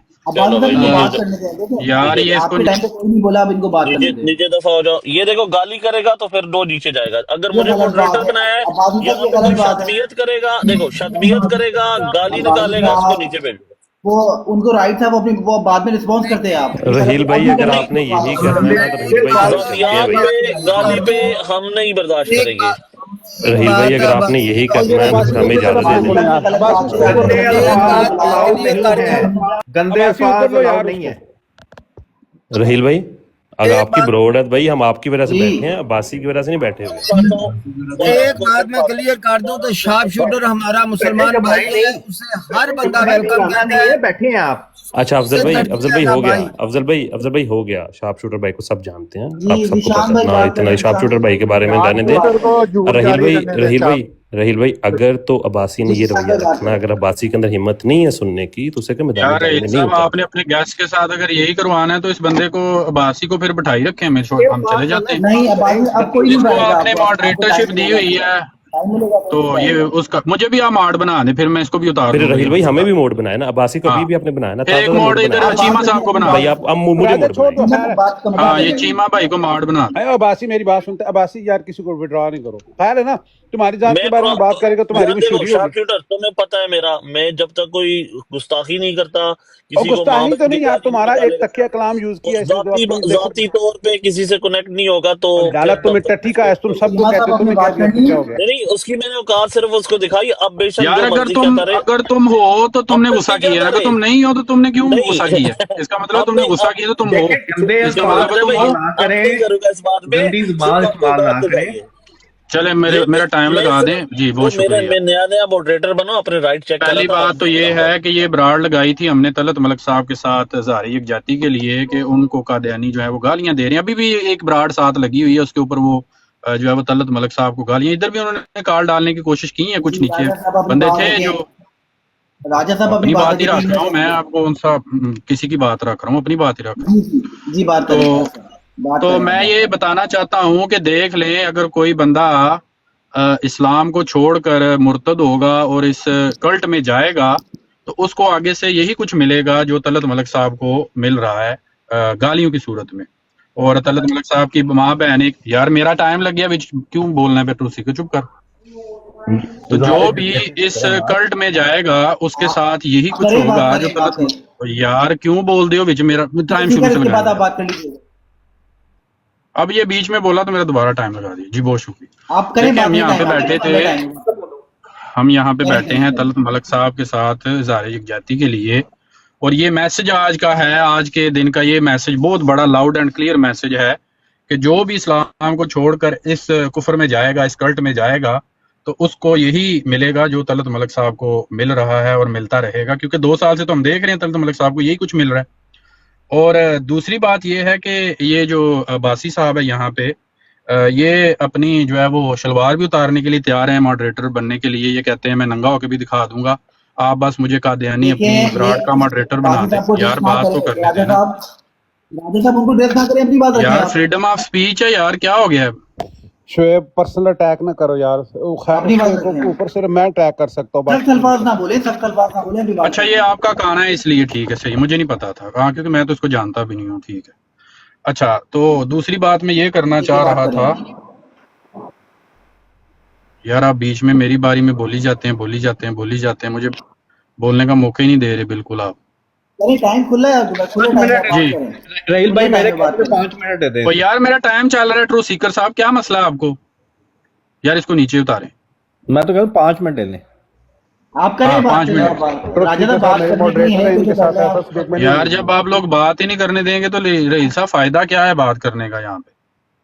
یار یہ اس کو نیچے دفعہ ہو جاؤ. یہ دیکھو گالی کرے گا تو پھر دو نیچے جائے گا. اگر مجھے ماڈریٹر بنایا ہے یہاں پہ کوئی شتمیت کرے گا, دیکھو شتمیت کرے گا, گالی نکالے گا, اس کو نیچے بھیج. وہ ان کو رائٹ تھا, وہ بعد میں رسپانس کرتے ہیں. آپ رحیل بھائی اگر آپ نے یہی کرنا ہے تو رحیل بھائی گالی پہ ہم نہیں برداشت کریں گے. رحیل بھائی اگر آپ نے یہی کرنا ہے تو ہمیں اجازت دے دیں. گندے الفاظ الاؤڈ نہیں ہے. رحیل بھائی اگر آپ کی بروڈ ہے بھائی, ہم آپ کی وجہ سے بیٹھے ہیں, عباسی کی وجہ سے نہیں بیٹھے ہوئے. ایک بات میں کلیئر کر دوں تو شارپ شوٹر ہمارا مسلمان بھائی ہے, اسے ہر بندہ ویلکم کرتا ہے. بیٹھے ہیں آپ. اچھا افضل بھائی ہو گیا, افضل بھائی ہو گیا. شارپ شوٹر بھائی کو سب جانتے ہیں, آپ سب کو پتا ہے, اتنا شارپ شوٹر بھائی کے بارے میں جانے دیں. رحیل بھائی اگر تو عباسی نے یہ رویہ رکھنا, اگر عباسی کے اندر ہمت نہیں ہے سننے کی تو اسے کہ میدان میں نہیں ہوتا. آپ نے اپنے گیسٹ کے ساتھ اگر یہی کروانا ہے تو اس بندے کو عباسی کو پھر بٹھائی رکھیں, ہم چلے جاتے ہیں. اس کو آپ نے ماڈریٹرشپ دی ہوئی ہے تو یہ اس کا مجھے بھی آپ موڈ بنا دیں, پھر میں اس کو بھی اتار پھر رحیل بھائی ہمیں بھی موڈ بنایا نا, عباسی کو بھی آپ نے بنایا نا. ایک موڈ ادھر چیما صاحب کو بنا بھائی, آپ مجھے موڈ ہاں یہ چیما بھائی کو موڈ بنا. عباسی میری بات سنتے, عباسی یار کسی کو وڈرا نہیں کرو, خیال ہے نا. تمہاری ذات کے بارے میں بات کرے گا تمہاری مشہوری ہوگی. تمہیں پتا ہے میرا, میں جب تک کوئی گستاخی نہیں کرتا, اور گستاخی تو نہیں یار, تمہارا ایک تکیہ کلام یوز کیا ذاتی طور پہ کسی سے کنیکٹ نہیں ہوگا تو تمہیں ٹٹی کا ہے, تم سب کو کہتے تمہیں کیا ہو گیا. نہیں, اس کی میں نے اوقات صرف اس کو دکھائی. اب بے شک یار اگر تم ہو تو تم نے غصہ کیا, اگر تم نہیں ہو تو تم نے کیوں غصہ کیا؟ اس کا مطلب تم نے غصہ کیا تو تم ہو, اس کا مطلب چلے میرا ٹائم لگا دیں. جی بہت شکریہ. میں نیا موڈریٹر بنو, اپنے رائٹ چیک. پہلی بات تو یہ ہے کہ یہ براڈ لگائی تھی ہم نے طلعت ملک صاحب کے ساتھ اظہار یکجہتی کے لیے کہ ان کو قادیانی جو ہے وہ گالیاں دے رہے ہیں. ابھی بھی ایک براڈ ساتھ لگی ہوئی ہے, اس کے اوپر وہ جو ہے وہ طلعت ملک صاحب کو گالیاں, ادھر بھی انہوں نے کال ڈالنے کی کوشش کی ہے, کچھ نیچے بندے تھے جو. اپنی بات ہی رکھ رہا ہوں میں, آپ کو ان سا کسی کی بات رکھ رہا ہوں, اپنی بات ہی رکھ رہا ہوں. تو میں یہ بتانا چاہتا ہوں کہ دیکھ لیں, اگر کوئی بندہ اسلام کو چھوڑ کر مرتد ہوگا اور اس کلٹ میں جائے گا تو اس کو آگے سے یہی کچھ ملے گا جو طلعت ملک صاحب کو مل رہا ہے گالیوں کی صورت میں. اور طلعت ملک صاحب کی ماں بہن ایک, یار میرا ٹائم لگ گیا, کیوں بولنا ہے پیٹروسی کو, چپ کر. تو جو بھی اس کلٹ میں جائے گا اس کے ساتھ یہی کچھ ہوگا جو طلعت. یار کیوں بول دے ہو بیچ, میرا ٹائم شروع سے لگا. اب یہ بیچ میں بولا تو میرا دوبارہ ٹائم لگا دیا. جی بہت شکریہ. ہم یہاں پہ بیٹھے تھے, ہم یہاں پہ بیٹھے ہیں طلعت ملک صاحب کے ساتھ اظہار یکجہتی کے لیے, اور یہ میسج آج کا ہے, آج کے دن کا یہ میسج بہت بڑا لاؤڈ اینڈ کلیئر میسج ہے کہ جو بھی اسلام کو چھوڑ کر اس کفر میں جائے گا, اس کلٹ میں جائے گا, تو اس کو یہی ملے گا جو طلعت ملک صاحب کو مل رہا ہے اور ملتا رہے گا, کیونکہ 2 سال سے تو ہم دیکھ رہے ہیں طلعت ملک صاحب کو یہی کچھ مل رہا ہے. اور دوسری بات یہ ہے کہ یہ جو عباسی صاحب ہے یہاں پہ, یہ اپنی جو ہے وہ شلوار بھی اتارنے کے لیے تیار ہیں ماڈریٹر بننے کے لیے. یہ کہتے ہیں میں ننگا ہو کے بھی دکھا دوں گا, آپ بس مجھے قادیانی اپنی براڈ کا ماڈریٹر بنا دیں. یار بات تو کرنے دیں نا یار, فریڈم آف سپیچ ہے یار, کیا ہو گیا ہے؟ شعیب پرسنل اٹیک نہ کرو یار, اوپر سے میں اٹیک کر سکتا ہوں. سخت الفاظ نہ بولے, سخت الفاظ نہ بولے. اچھا یہ آپ کا کہنا ہے اس لیے ٹھیک ہے, صحیح, مجھے نہیں پتا تھا, ہاں کیونکہ میں تو اس کو جانتا بھی نہیں ہوں. ٹھیک ہے. اچھا تو دوسری بات میں یہ کرنا چاہ رہا تھا, یار آپ بیچ میں میری باری میں بولی جاتے ہیں, مجھے بولنے کا موقع ہی نہیں دے رہے بالکل آپ. ٹائم کھلا ہے جی رحیل بھائی میرے 5 منٹ دے دیں. تو یار میرا ٹائم چل رہا ہے. ٹرو سیکر صاحب کیا مسئلہ ہے آپ کو؟ یار اس کو نیچے اتاریں. میں تو کہوں 5 منٹ دے لیں. آپ کریں 5 منٹ. یار جب آپ لوگ بات ہی نہیں کرنے دیں گے تو رئیس صاحب فائدہ کیا ہے بات کرنے کا یہاں پہ؟